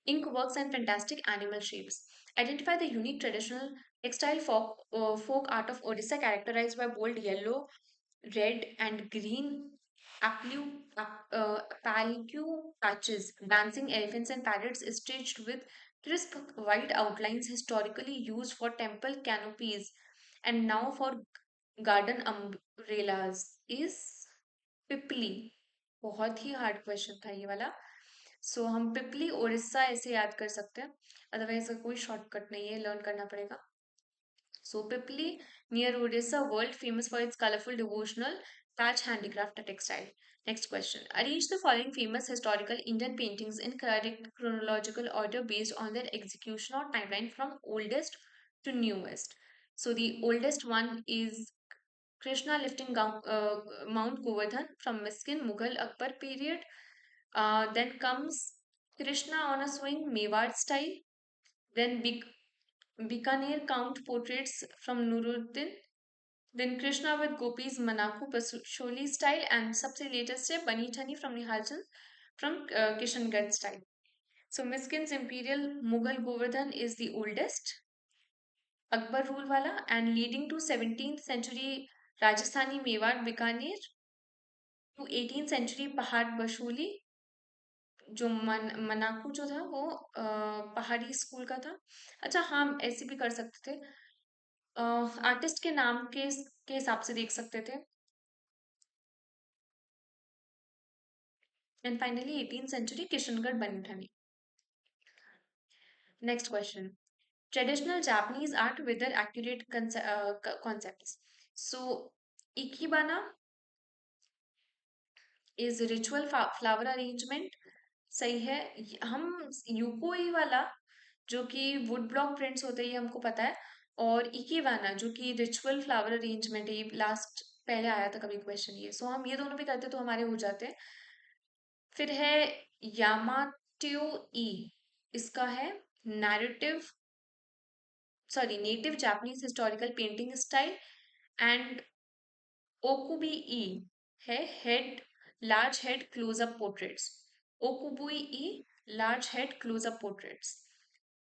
ink works, and fantastic animal shapes. Identify the unique traditional textile folk art of Odisha characterized by bold yellow, red, and green palque patches, dancing elephants, and parrots stitched with crisp white outlines historically used for temple canopies and now for garden umbrellas is पिपली। बहुत ही hard question था ये वाला। सो हम पिपली उड़ीसा ऐसे याद कर सकते हैं, अदरवाइज इसका कोई शॉर्टकट नहीं है, लर्न करना पड़ेगा। So Pipli near Odisha, world famous for its colorful devotional patch handicraft textile. Next question. Arrange the following famous historical Indian paintings in correct chronological order based on their execution or timeline from oldest to newest. So the oldest one is Krishna lifting Mount Govardhan from Miskin Mughal Akbar period. Then comes Krishna on a swing Mewar style. Then Bikaner Count portraits from Nuruddin. Then Krishna with Gopis Manaku Pasoli style, and सबसे latest है Bani Chani from Nihal from Kishangarh style. So Miskin's imperial Mughal Govardhan is the oldest Akbar rule wala, and leading to 17th century Rajasthani Mewar Bikaner to 18th century Pahad Basholi, जो मनाकू जो था वो पहाड़ी school का था। अच्छा हाँ, ऐसे भी कर सकते थे, आर्टिस्ट के नाम के हिसाब से देख सकते थे। And finally 18th century Kishangarh Bani Thani. Next question. Traditional Japanese art with accurate concepts. So ikebana is ritual flower arrangement, सही है। हम यूकोई वाला जो कि वुड ब्लॉक प्रिंट्स होते हैं ये हमको पता है, और इकीवाना जो कि रिचुअल फ्लावर अरेंजमेंट है, ये लास्ट पहले आया था कभी क्वेश्चन ये। सो हम ये दोनों भी करते तो हमारे हो जाते हैं। फिर है यामाट्यो ई, इसका है narrative native Japanese historical painting style, and Okubi है head, large head closeup portraits. Okubi e large head closeup portraits.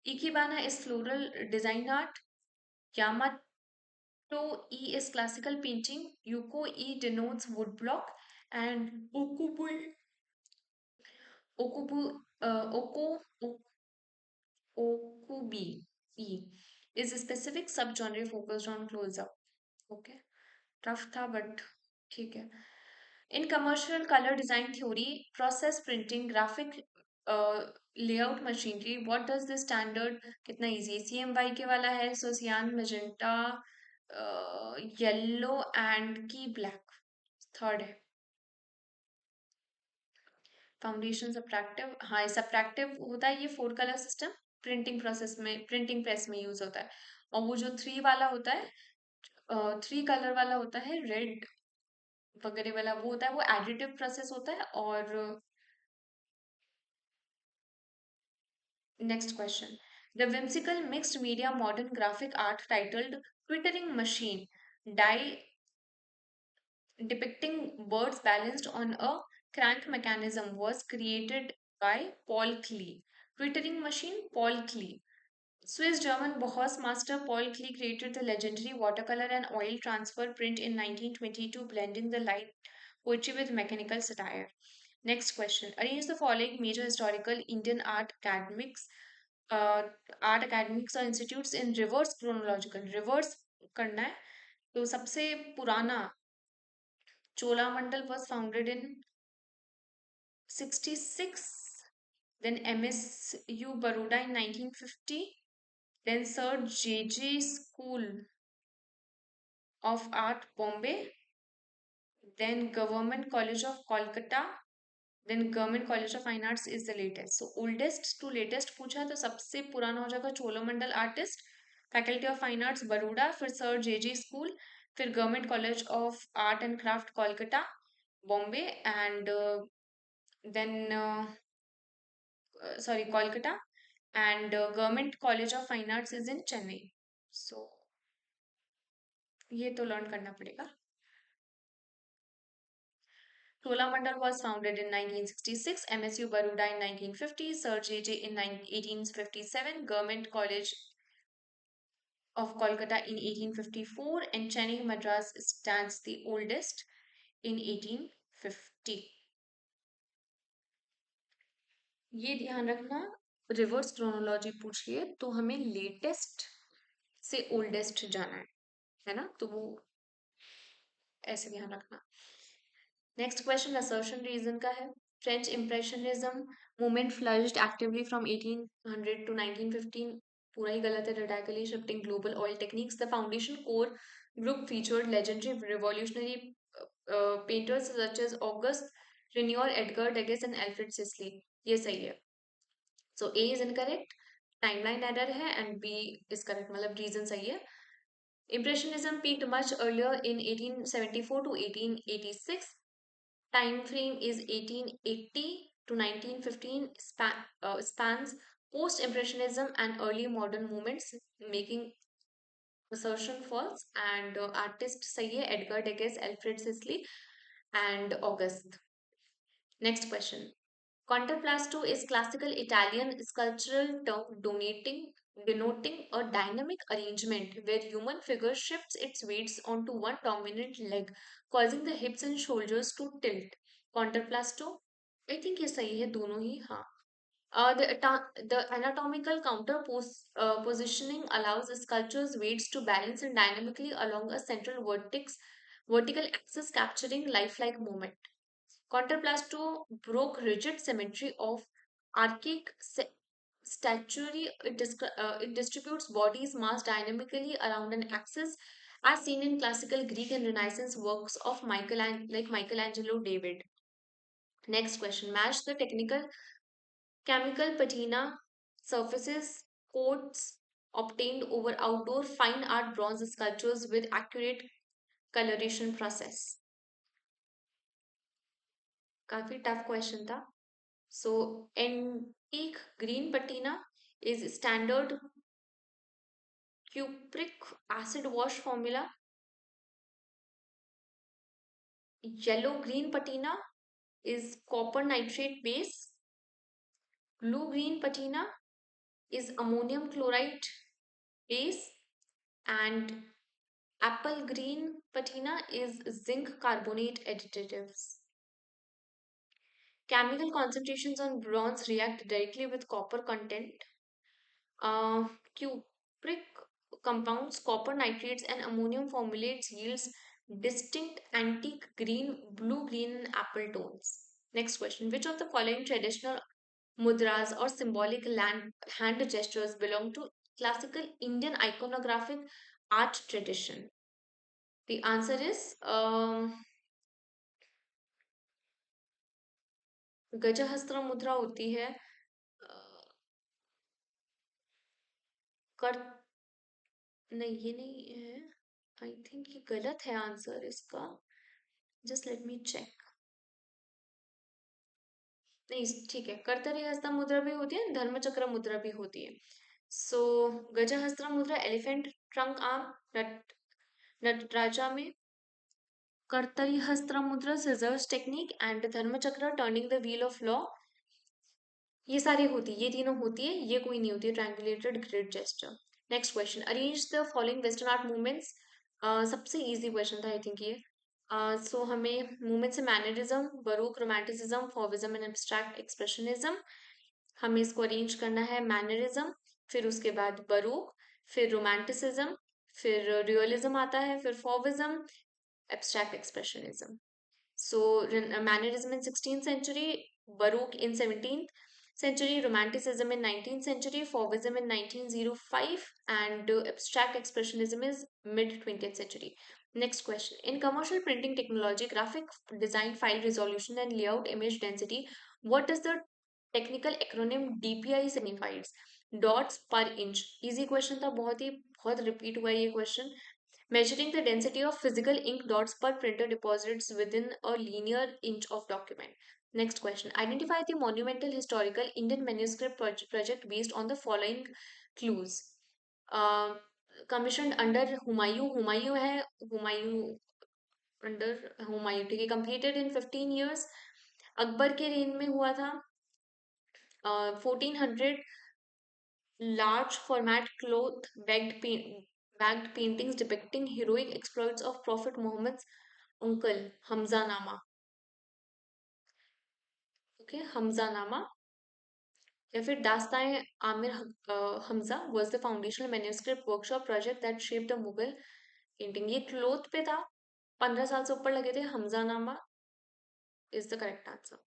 Ikebana is floral design art. Yamato E is classical painting. Yuko E denotes woodblock. And Okubu, Okubi E is a specific subgenre focused on close-up. Okay, tough था but ठीक है. In commercial color design theory, process printing, graphic uh, layout machinery, what does the standard कितना easy है? CMYK वाला है, so cyan, magenta, yellow and key black. Third है foundation subtractive. हाँ, subtractive होता है ये 4 कलर सिस्टम. प्रिंटिंग प्रोसेस में, प्रिंटिंग प्रेस में यूज होता है. और वो जो 3 वाला होता है, 3 कलर वाला होता है, रेड वगैरह वाला, वो होता है, वो एडिटिव प्रोसेस होता है. और next question. The whimsical mixed media modern graphic art titled Twittering Machine die depicting birds balanced on a crank mechanism was created by Paul Klee. Twittering machine, Paul Klee. Swiss German Bauhaus master Paul Klee created the legendary watercolor and oil transfer print in 1922, blending the light poetry with mechanical satire. Next question. Arrange the following major historical Indian uh, art academics or institutes in reverse chronological. Reverse करना है. तो सबसे पुराना Cholamandal was founded in 66, then MSU Baroda in 1950, then Sir J.J. School of Art Bombay, then Government College of Kolkata, then Government College of Fine Arts is the latest. So oldest to latest पूछा तो सबसे पुराना हो जाएगा Cholamandalam artist, faculty of fine arts Baroda, फिर sir जे school, फिर government college of art and craft Kolkata Bombay, and then sorry, Kolkata, and Government College of Fine Arts is in Chennai. So ये तो लर्न करना पड़ेगा. Cholamandal was founded in 1966, MSU Baroda in 1950, Sir J.J. in 1857, Government College of Kolkata in 1854, and Chennai Madras stands the oldest in 1850. ये ध्यान रखना, reverse chronology पूछिए तो हमें लेटेस्ट से ओल्डेस्ट जाना है ना, तो वो ऐसे ध्यान रखना. नेक्स्ट क्वेश्चन असर्शन रीजन का है. French impressionism movement flourished actively from 1800 to 1915. पूरा ही गलत है. Radically shifting global oil techniques. The foundation core group featured legendary revolutionary painters such as Auguste Renoir, Edgar Degas and Alfred Sisley. ये सही है. So A is incorrect, timeline error है, and B is correct, मतलब reason सही है. Impressionism peaked much earlier in 1874 to 1886. Time frame is 1880 to 1915, spans post-impressionism and early modern movements, making assertion false. And artist सही है, Edgar Degas, Alfred Sisley and August. Next question. Contrapplasto is classical Italian sculptural term denoting a dynamic arrangement where human figure shifts its weights onto one dominant leg, causing the hips and shoulders to tilt. Contrapplasto. I think ये सही है दोनों ही. हाँ. The anatomical positioning allows sculptures' weights to balance and dynamically along a central vertical axis, capturing lifelike movement. Contraplasto broke rigid symmetry of archaic statuary. It distributes bodies mass dynamically around an axis, as seen in classical Greek and Renaissance works of like Michelangelo David. Next question. Match the technical chemical patina surfaces coats obtained over outdoor fine art bronze sculptures with accurate coloration process. काफी tough question था. So antique green patina is standard cupric acid wash formula. Yellow green patina is copper nitrate base. Blue green patina is ammonium chloride base. And apple green patina is zinc carbonate additives. Chemical concentrations on bronze react directly with copper content. Cupric compounds, copper nitrates, and ammonium formulates yields distinct antique green, blue, green, and apple tones. Next question. Which of the following traditional mudras or symbolic hand gestures belong to classical Indian iconographic art tradition? The answer is गजहस्त्र मुद्रा होती है कर नहीं ये नहीं है आई think ये गलत है आंसर इसका जस्ट लेट मी चेक नहीं ठीक है कर्तरी हस्ता मुद्रा भी होती है धर्मचक्र मुद्रा भी होती है so Gajahasta mudra elephant trunk arm नट नटराजा में Kartari hasta mudra scissors technique and Dharmachakra turning the wheel of law ये सारी होती है ये तीनों होती है ये कोई नहीं होती है triangulated grid gesture next question arrange the following western art movements सबसे इजी क्वेश्चन था आई थिंक ये सो हमें मूवमेंट से mannerism baroque romanticism fauvism and abstract expressionism हमें इसको अरेंज करना है मैनरिज्म फिर उसके बाद बरूक फिर रोमांटिसिज्म फिर रियलिज्म आता है फिर fauvism abstract expressionism so, Mannerism in 16th century, Baroque in 17th century, Romanticism in 19th century, Fauvism in 1905, and Abstract Expressionism is mid 20th century. Next question. In commercial printing technology, graphic design, file resolution, and layout image density, what does the technical acronym DPI signifies? Dots per inch. Easy question था बहुत repeat हुआ है ये question. Measuring the density of physical ink dots per printer deposits within a linear inch of document. Next question. Identify the monumental historical Indian manuscript project based on the following clues. Uh, Commissioned under Humayun. Humayun है Humayun under Humayun ठीक है completed in 15 years. Akbar के rain में हुआ था 1400 large format cloth bagged paintings depicting heroic exploits of Prophet Muhammad's uncle Hamza Nama. Okay, Hamza Nama. या फिर दास्तान Aamir Hamza was the foundational manuscript workshop project that shaped the Mughal painting. ये cloth पे था 15 साल से ऊपर लगे थे हमजा नामा is the correct answer.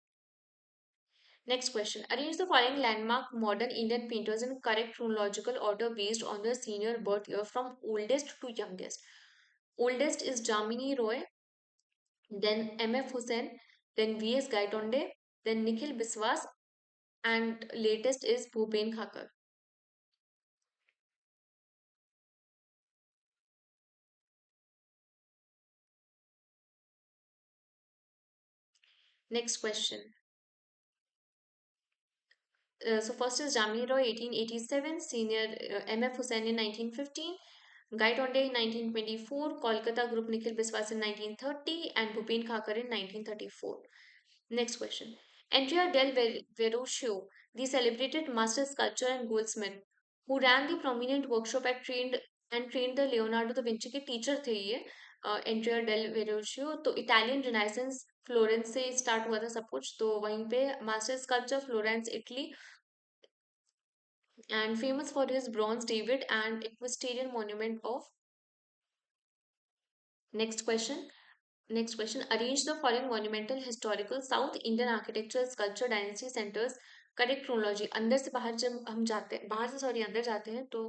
Next question. Arrange the following landmark modern Indian painters in correct chronological order based on their senior birth year from oldest to youngest. Oldest is Jamini Roy, then M.F. Hussain, then V.S. Gaitonde, then Nikhil Biswas, and latest is Bhupen Khakar. Next question. So first is Jamini Roy 1887, senior M.F. Hussain in 1915, Gaitonde in 1924, Kolkata Group Nikhil Biswas in 1930, and Bhupen Khakar in 1934. Next question. Andrea del Verrocchio, the celebrated master sculptor and goldsmith, who ran the prominent workshop trained the Leonardo da Vinci के teacher थे ये Andrea del वेरोशियो तो Italian renaissance Florence से start हुआ था सब कुछ तो वहीं पे master sculpture Florence Italy and famous for his bronze David and equestrian monument of next question. Next question. Arrange the following monumental historical South Indian architecture sculpture dynasty centers. Correct chronology अंदर से बाहर जब हम जाते हैं बाहर से sorry अंदर जाते हैं तो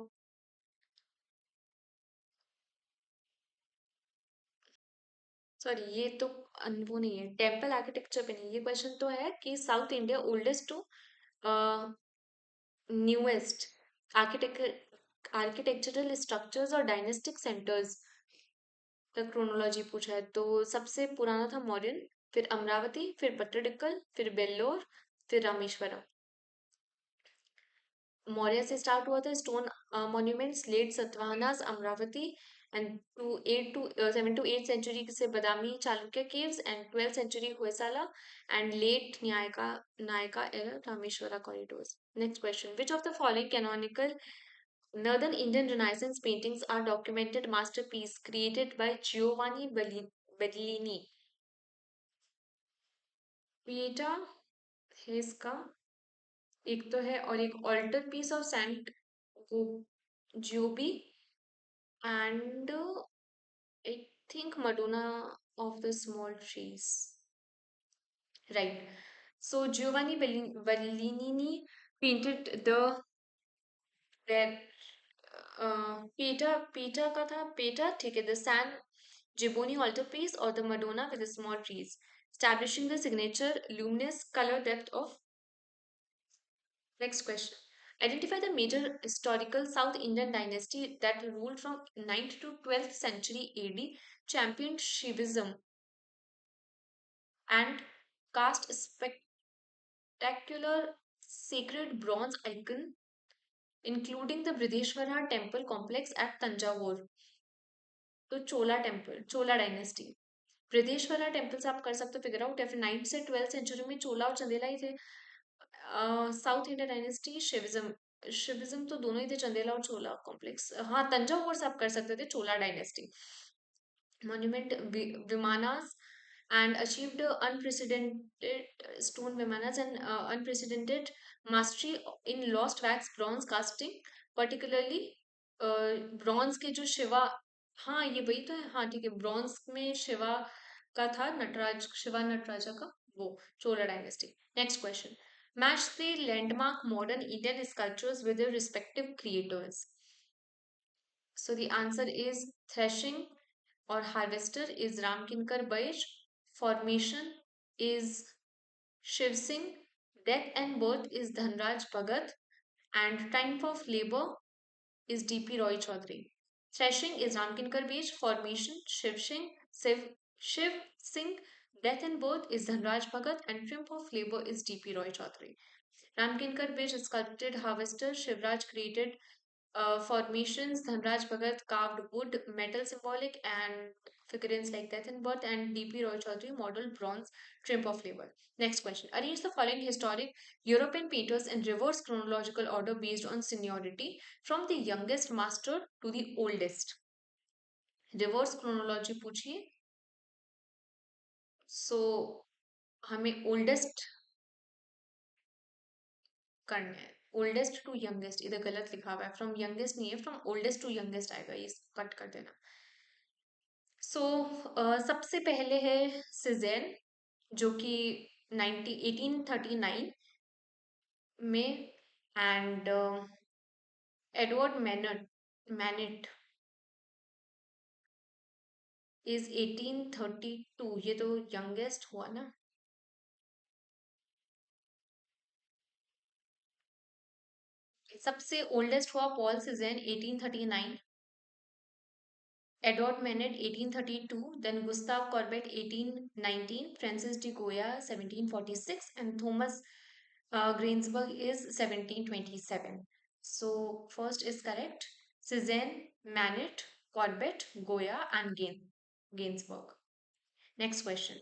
सॉरी ये तो वो नहीं है टेम्पल आर्किटेक्चर पे नहीं ये क्वेश्चन तो है कि south India oldest to newest architectural structures और डायनेस्टिक सेंटर्स का क्रोनोलॉजी पूछा है तो सबसे पुराना था मौर्यन फिर अमरावती फिर पट्टडकल फिर बेल्लोर फिर रामेश्वरम मौर्य से स्टार्ट हुआ था stone monuments late Satavahanas Amaravati and to 7 to 8th century से Badami Chalukya caves, and 12th century Hoysala, and late Nayaka era Rameshwara corridors. Next question: which of the following canonical Northern Indian Renaissance paintings are documented masterpiece created by Giovanni Bellini? Pieta है इसका, एक तो है, और एक altar piece of Saint Giobbe, and I think Madonna of the small trees, right. So Giovanni Bellini painted the Pieta Pieta का था, Pieta ठीक है, the San Giobbe altar piece और the Madonna with small trees, establishing the signature luminous color depth of. Next question. Identify the major historical South Indian dynasty that ruled from 9th to 12th century AD, championed Shivism, and cast spectacular sacred bronze icon, including the Brideshwara temple complex at Tanjavur. तो चोला temple, चोला dynasty. Brihadeeswara temple से आप कर सकते हो figure out, या फिर 9th से 12th century में चोला और चंदेला ही थे. साउथ इंडिया डायनेस्टी शिविज्म, शिविज्म तो दोनों ही थे, चंदेला और चोला कॉम्प्लेक्स. हाँ, तंजावुर से आप कर सकते थे चोला dynasty. Monument Vimanas, and achieved unprecedented stone Vimanas and unprecedented mastery in lost wax bronze casting, particularly bronze के जो शिवा. हाँ, ये वही तो है, हाँ ठीक है, ब्रॉन्ज में शिवा का था, नटराज, शिवा नटराजा का, वो Chola dynasty. Next question. Match the landmark modern Indian sculptures with their respective creators. So the answer is threshing or harvester is Ramkinkar Baish, formation is Shiv Singh, death and birth is Dhanraj Bhagat, and time of labor is D.P. Roy Chaudhary. Threshing is Ramkinkar Baish, formation Shiv Singh, death and birth is Dhanraj Bhagat, and triumph of labor is D.P. Roy Chaudhary. Ramkinkar Baish sculpted harvester, Shivraj created formations, Dhanraj Bhagat carved wood, metal symbolic, and figurines like Death and Birth, and D.P. Roy Chaudhary modeled bronze triumph of labor. Next question. Arrange the following historic European painters in reverse chronological order based on seniority from the youngest master to the oldest. Reverse chronology पूछिए. सो हमें oldest करना है, oldest to youngest. इधर गलत लिखा हुआ है, from youngest नहीं है, फ्रॉम ओल्डेस्ट टू यंगेस्ट आएगा, ये कट कर देना. सो सबसे पहले है सिजेन, जो कि 1839 में, एंड एडवर्ड मैनेट इज 1832. ये तो यंगेस्ट हुआ ना. सबसे ओल्डेस्ट हुआ पॉल सिजेन 1839, Edward Manet 1832, then Gustav Corbett 1819, Francis de Goya 1746, and Thomas Grainsburg is 1727. So first is correct. Cezanne, Manet, Corbett, Goya, and Gainsbourg. Next question.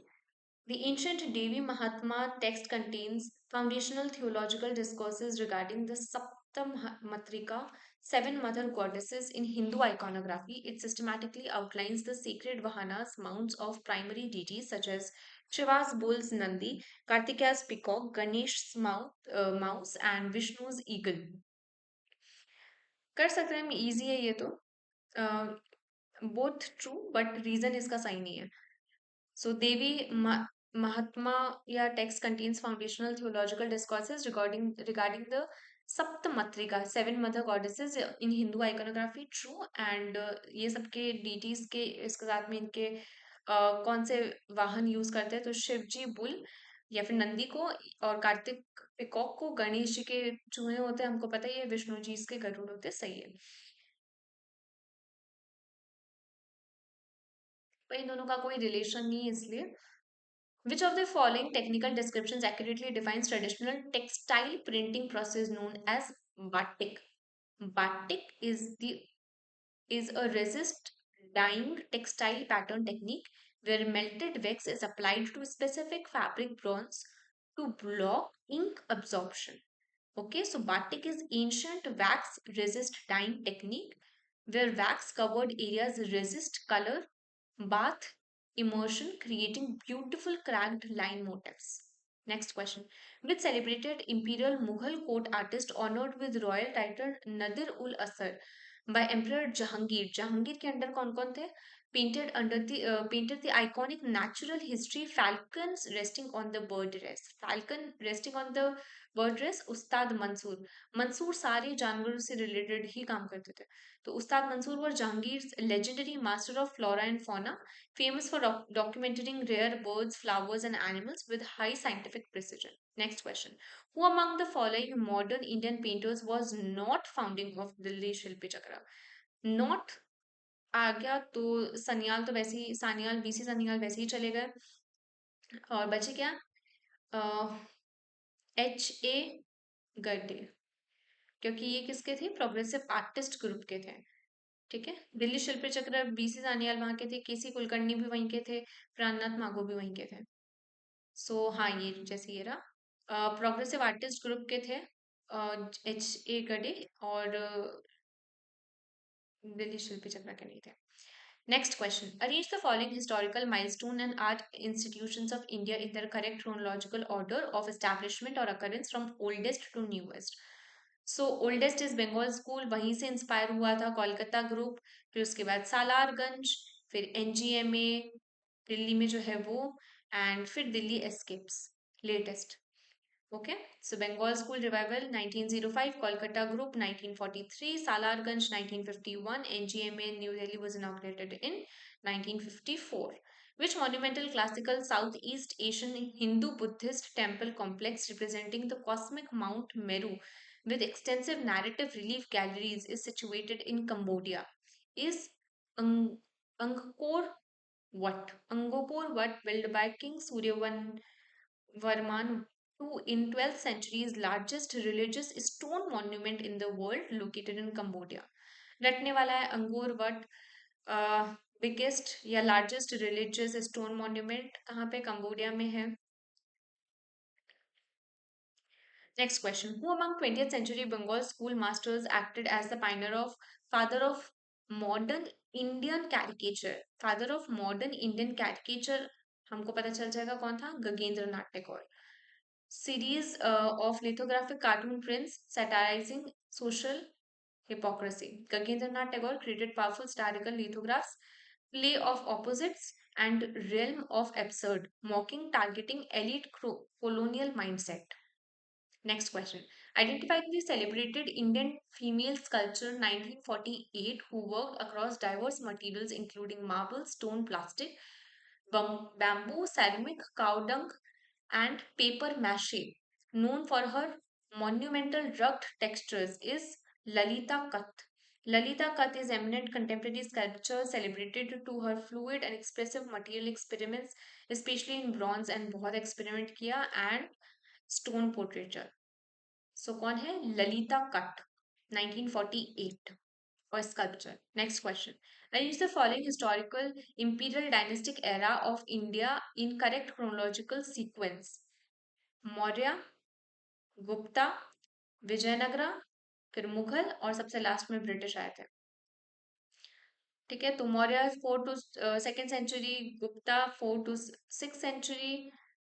The ancient Devi Mahatma text contains foundational theological discourses regarding the Saptamatrika, seven mother goddesses in Hindu iconography. It systematically outlines the sacred vahanas, mounts of primary deities such as Shiva's bull's Nandi, Kartikeya's peacock, Ganesh's mouse, and Vishnu's eagle. कर सकते हैं हम, easy है ये तो. Both true, but reason इसका सही नहीं है. So Devi Mahatma text contains foundational theological discourses regarding the Saptamatrika, seven mother goddesses in Hindu iconography. True, and ये सबके deities के इसके साथ में इनके कौन से वाहन यूज करते हैं, तो शिव जी बुल या फिर नंदी को, और कार्तिक पिकॉक को, गणेश जी के चूहे होते हैं, हमको पता ही है, विष्णु जी इसके गरुड़ होते हैं. सही है. पर इन दोनों का कोई रिलेशन नहीं है इसलिए. Which of the following technical descriptions accurately defines traditional textile printing process known as batik? Batik is a resist dyeing textile pattern technique where melted wax is applied to specific fabric bronze to block ink absorption. Okay, so batik is ancient wax resist dyeing technique where wax covered areas resist color bath immersion, creating beautiful cracked line motifs. Next question. Which celebrated imperial Mughal court artist honored with royal title Nadir ul Asar by Emperor Jahangir? Jahangir के अंदर कौन कौन थे? Painted the iconic natural history falcons resting on the bird rest. Falcon resting on the bird rest. उस्ताद मंसूर. मंसूर सारे जानवरों से related ही काम करते थे. तो उस्ताद मंसूर वर Jahangir legendary master of flora and fauna, famous for documenting rare birds, flowers, and animals with high scientific precision. Next question. Who among the following modern Indian painters was not founding of Delhi Shilpi Chakra? Not आ गया तो सनियाल तो वैसे ही Sanyal BC Sanyal वैसे ही चले गए और बचे क्या HA गर्डे क्योंकि ये किसके थे प्रोग्रेसिव आर्टिस्ट ग्रुप के थे ठीक है दिल्ली शिल्प चक्र बीसी सानियाल वहां के थे केसी कुलकर्णी भी वहीं के थे प्राणनाथ मागो भी वहीं के थे हाँ ये जैसे ये रहा प्रोग्रेसिव आर्टिस्ट ग्रुप के थे HA गडे और दिल्ली शिल्पी चक्र के नहीं थे Next question. Arrange the following historical milestone and art institutions of India in their correct chronological order of establishment or occurrence from oldest to newest. So oldest is Bengal School, वहीं से inspire हुआ था Kolkata group फिर उसके बाद सालारगंज फिर NGMA Delhi में जो है वो एंड फिर Delhi escapes latest Okay, so Bengal School Revival 1905, Kolkata Group 1943, Salarganj 1951, NGMA in New Delhi was inaugurated in 1954. Which monumental classical Southeast Asian Hindu Buddhist temple complex representing the cosmic Mount Meru with extensive narrative relief galleries is situated in Cambodia? Is Ang- Angkor Wat? Angkor Wat built by King Suryavan Varman II in 12th century's largest religious stone monument in the world located in Cambodia. रटने वाला है अंगूर what biggest या largest religious stone monument कहाँ पे Cambodia में है Next question. Who among 20th century Bengal school masters acted as the pioneer of father of modern Indian caricature? Father of modern Indian caricature हमको पता चल जाएगा कौन था गगेंद्र Nath Tagore series of lithographic cartoon prints satirizing social hypocrisy. Gagendranath Tagore created powerful satirical lithographs, play of opposites, and realm of absurd, mocking, targeting elite colonial mindset. Next question. Identify the celebrated Indian female sculptor 1948 who worked across diverse materials including marble, stone, plastic, bamboo, ceramic, cow dung, and paper mache. Known for her monumental rugged textures is Lalita Kath. Lalita Kath is eminent contemporary sculpture celebrated to her fluid and expressive material experiments, especially in bronze and बहुत experiment किया and stone portraiture. So कौन है Lalita Kath 1948 or sculpture. Next question. Arrange the following historical imperial dynastic era of India in correct chronological sequence. Maurya Gupta Vijayanagara फिर मुगल और सबसे last में British आए थे ठीक है तो Maurya 4 to 2nd century Gupta 4 to 6th century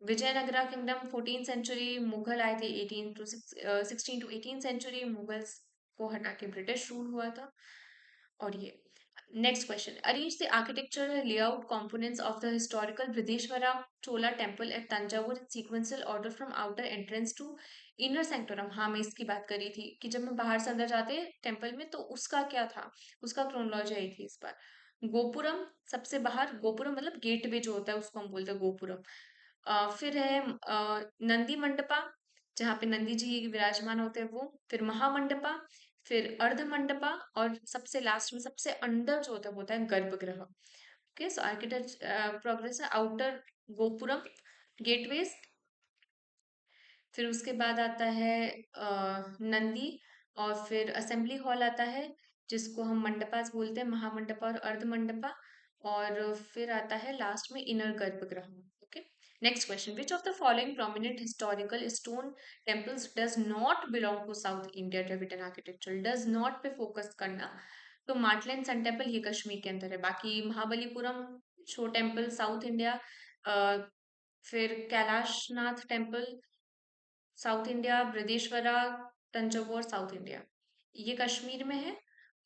Vijayanagara kingdom 14th century Mughal आए थे 16 to 18th century मुगल्स को हटा के ब्रिटिश रूल हुआ था और ये Next question. Arrange the architectural layout components of the historical Brideshwara Chola temple at Tanjavur in sequential order from outer entrance to inner sanctorum. हाँ मैं इसकी बात कर रही थी कि जब मैं बाहर से अंदर जाते टेम्पल में तो उसका क्या था उसका क्रोनोलॉजी आई थी इस बार गोपुरम सबसे बाहर गोपुरम मतलब गेटवे जो होता है उसको हम बोलते हैं गोपुरम फिर है नंदी मंडपा जहाँ पे नंदी जी विराजमान होते हैं वो फिर महामंडपा फिर अर्ध मंडपा और सबसे लास्ट में सबसे अंदर जो होता है गर्भगृह okay so architect progress outer gopuram gateways फिर उसके बाद आता है नंदी और फिर असेंबली हॉल आता है जिसको हम मंडपास बोलते हैं, महामंडपा और अर्धमंडपा। और फिर आता है लास्ट में इनर गर्भगृह। Okay, next question, which of the following prominent historical stone temples does not belong to south India Tibetan architecture? Does not pay focus करना। तो मार्टलैंड सन टेम्पल ये कश्मीर के अंदर है, बाकी Mahabalipuram shore temple South India, फिर Kailasanatha temple South India, Brihadeshwara Tanjore South India, ये कश्मीर में है।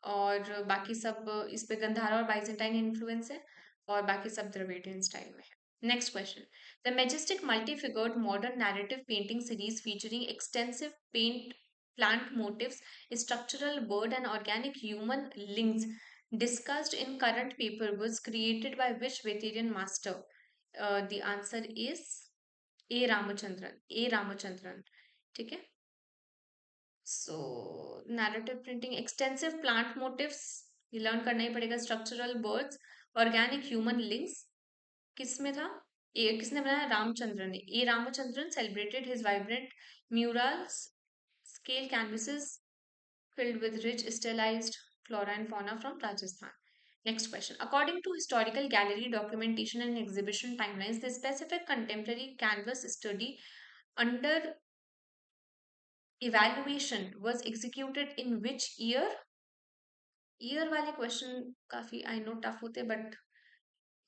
और बाकी सब इस पे गंधारा और बाइजेंटाइन इन्फ्लुएंस है, और बाकी सब द्रविडियन स्टाइल में है। Next question, the majestic multi figured modern narrative painting series featuring extensive paint plant motifs, structural bird and organic human links discussed in current paper was created by which Veterian master? The answer is A Ramachandran, A Ramachandran. ठीक है, so narrative printing, extensive plant motifs, ये learn करना ही पड़ेगा। Structural birds, organic human links, किस में था? A किसने बनाया? रामचंद्रन ने। A Ramachandran celebrated his vibrant murals scale canvases filled with rich stylized flora and fauna from Rajasthan. Next question. According to historical gallery documentation and exhibition timelines, the specific contemporary canvas study under evaluation was executed in which year? Year वाले question काफी I know tough होते, but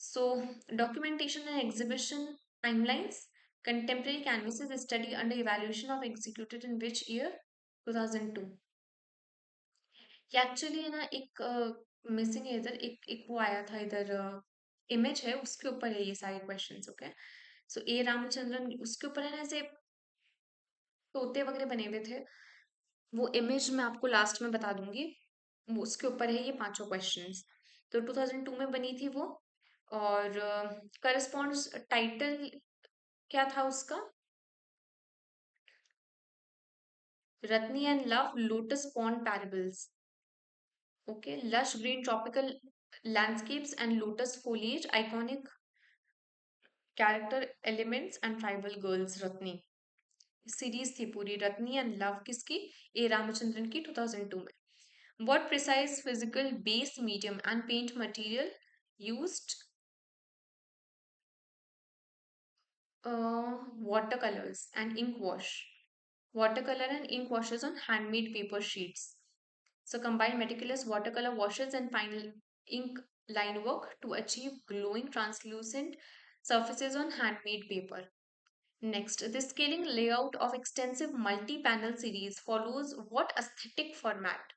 so documentation and exhibition timelines, contemporary canvases study under evaluation of executed in which year? 2002। ये actually है ना, एक missing है इधर, एक वो आया था इधर, इमेज है उसके ऊपर है ये सारे क्वेश्चंस। ओके, सो ए रामचंद्रन उसके ऊपर है ना, ऐसे तोते वगैरह बने हुए थे। वो इमेज मैं आपको लास्ट में बता दूंगी, वो उसके ऊपर है ये पांचों क्वेश्चंस। तो 2002 में बनी थी वो। और करस्पॉन्ड्स टाइटल क्या था उसका? Ratni and love lotus pond parables. Okay, lush green tropical landscapes and lotus foliage, iconic character elements and tribal girls. Ratni series थी पूरी, रत्नी एंड लव किसकी? ए रामचंद्रन की, 2002 में। What precise physical base medium and paint material used? Water colours and ink wash, watercolor and ink washes on handmade paper sheets. So combine meticulous watercolor washes and final ink line work to achieve glowing translucent surfaces on handmade paper. Next, the scaling layout of extensive multi-panel series follows what aesthetic format?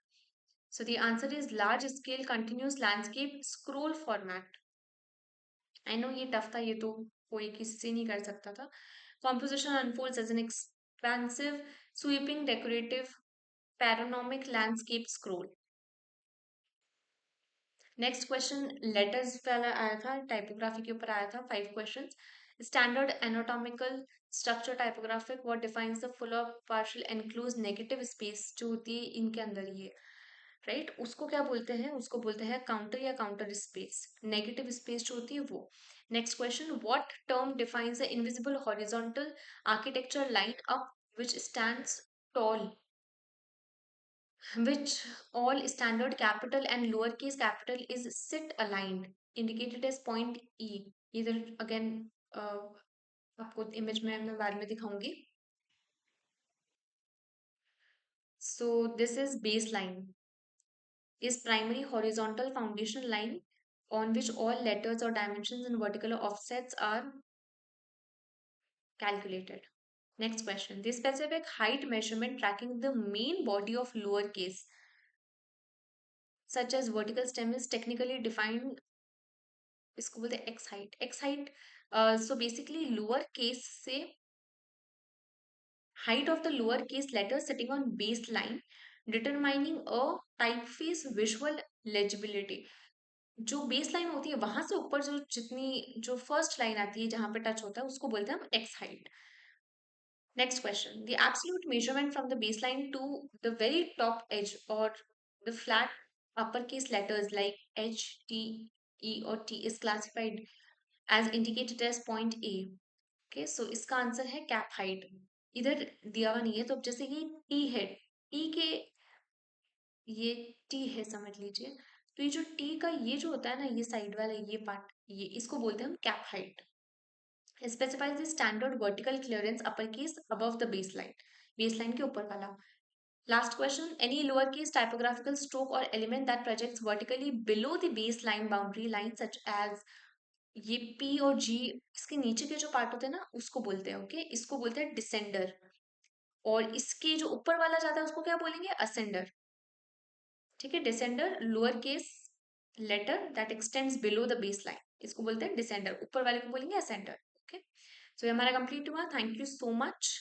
So the answer is large scale continuous landscape scroll format. I know ये tough था, ये तो कोई किसी से नहीं कर सकता था। Composition unfolds as an expansive, sweeping, decorative, panoramic landscape scroll. Next question letters वाला आया था, टाइपोग्राफी के ऊपर आया था, 5 questions. Standard anatomical structure typographic, what defines the full of partial enclose negative space जो होती है इनके अंदर, ये राइट उसको क्या बोलते हैं? उसको बोलते हैं काउंटर या काउंटर स्पेस, नेगेटिव स्पेस जो होती है वो। Next question, what term defines the invisible horizontal architecture line up which stands tall, which all standard capital and lowercase capital is sit aligned, indicated as point E. इधर again आपको image में मैं बाद में दिखाऊंगी। So this is baseline, is primary horizontal foundation line on which all letters or dimensions and vertical offsets are calculated. Next question, the specific height measurement tracking the main body of lowercase such as vertical stem is technically defined, इसको बोलते हैं x height. X height so basically lower case से height of the lower case letter sitting on baseline determining a typeface visual legibility। जो base line होती है वहां से ऊपर जो जितनी जो फर्स्ट लाइन आती है जहां पे टच होता है उसको बोलते हैं हम x height. Next question, the absolute measurement from the base line to the very top edge और the flat upper case letters like H, T, E और T is classified as indicated as point A। Okay, so इसका answer है cap height. इधर दिया हुआ नहीं है, तो अब जैसे कि टी है, टी के ये टी है समझ लीजिए। तो ये जो टी का ये जो होता है ना, ये साइड वाला ये पार्ट, ये इसको बोलते हैं हम cap height. Specifies the standard vertical clearance upper case above the base line के ऊपर वाला। Last question, any lower case typographical stroke और element that projects vertically below the base line boundary line such as, ये P और G, इसके नीचे के जो पार्ट होते हैं ना उसको बोलते हैं, ओके, इसको बोलते हैं डिसेंडर। और इसके जो ऊपर वाला जाता है उसको क्या बोलेंगे, असेंडर। ठीक है, descender lower case letter that extends below the base line, इसको बोलते हैं डिसेंडर, ऊपर वाले को बोलेंगे असेंडर। ओके, सो ये हमारा कंप्लीट हुआ, थैंक यू सो मच।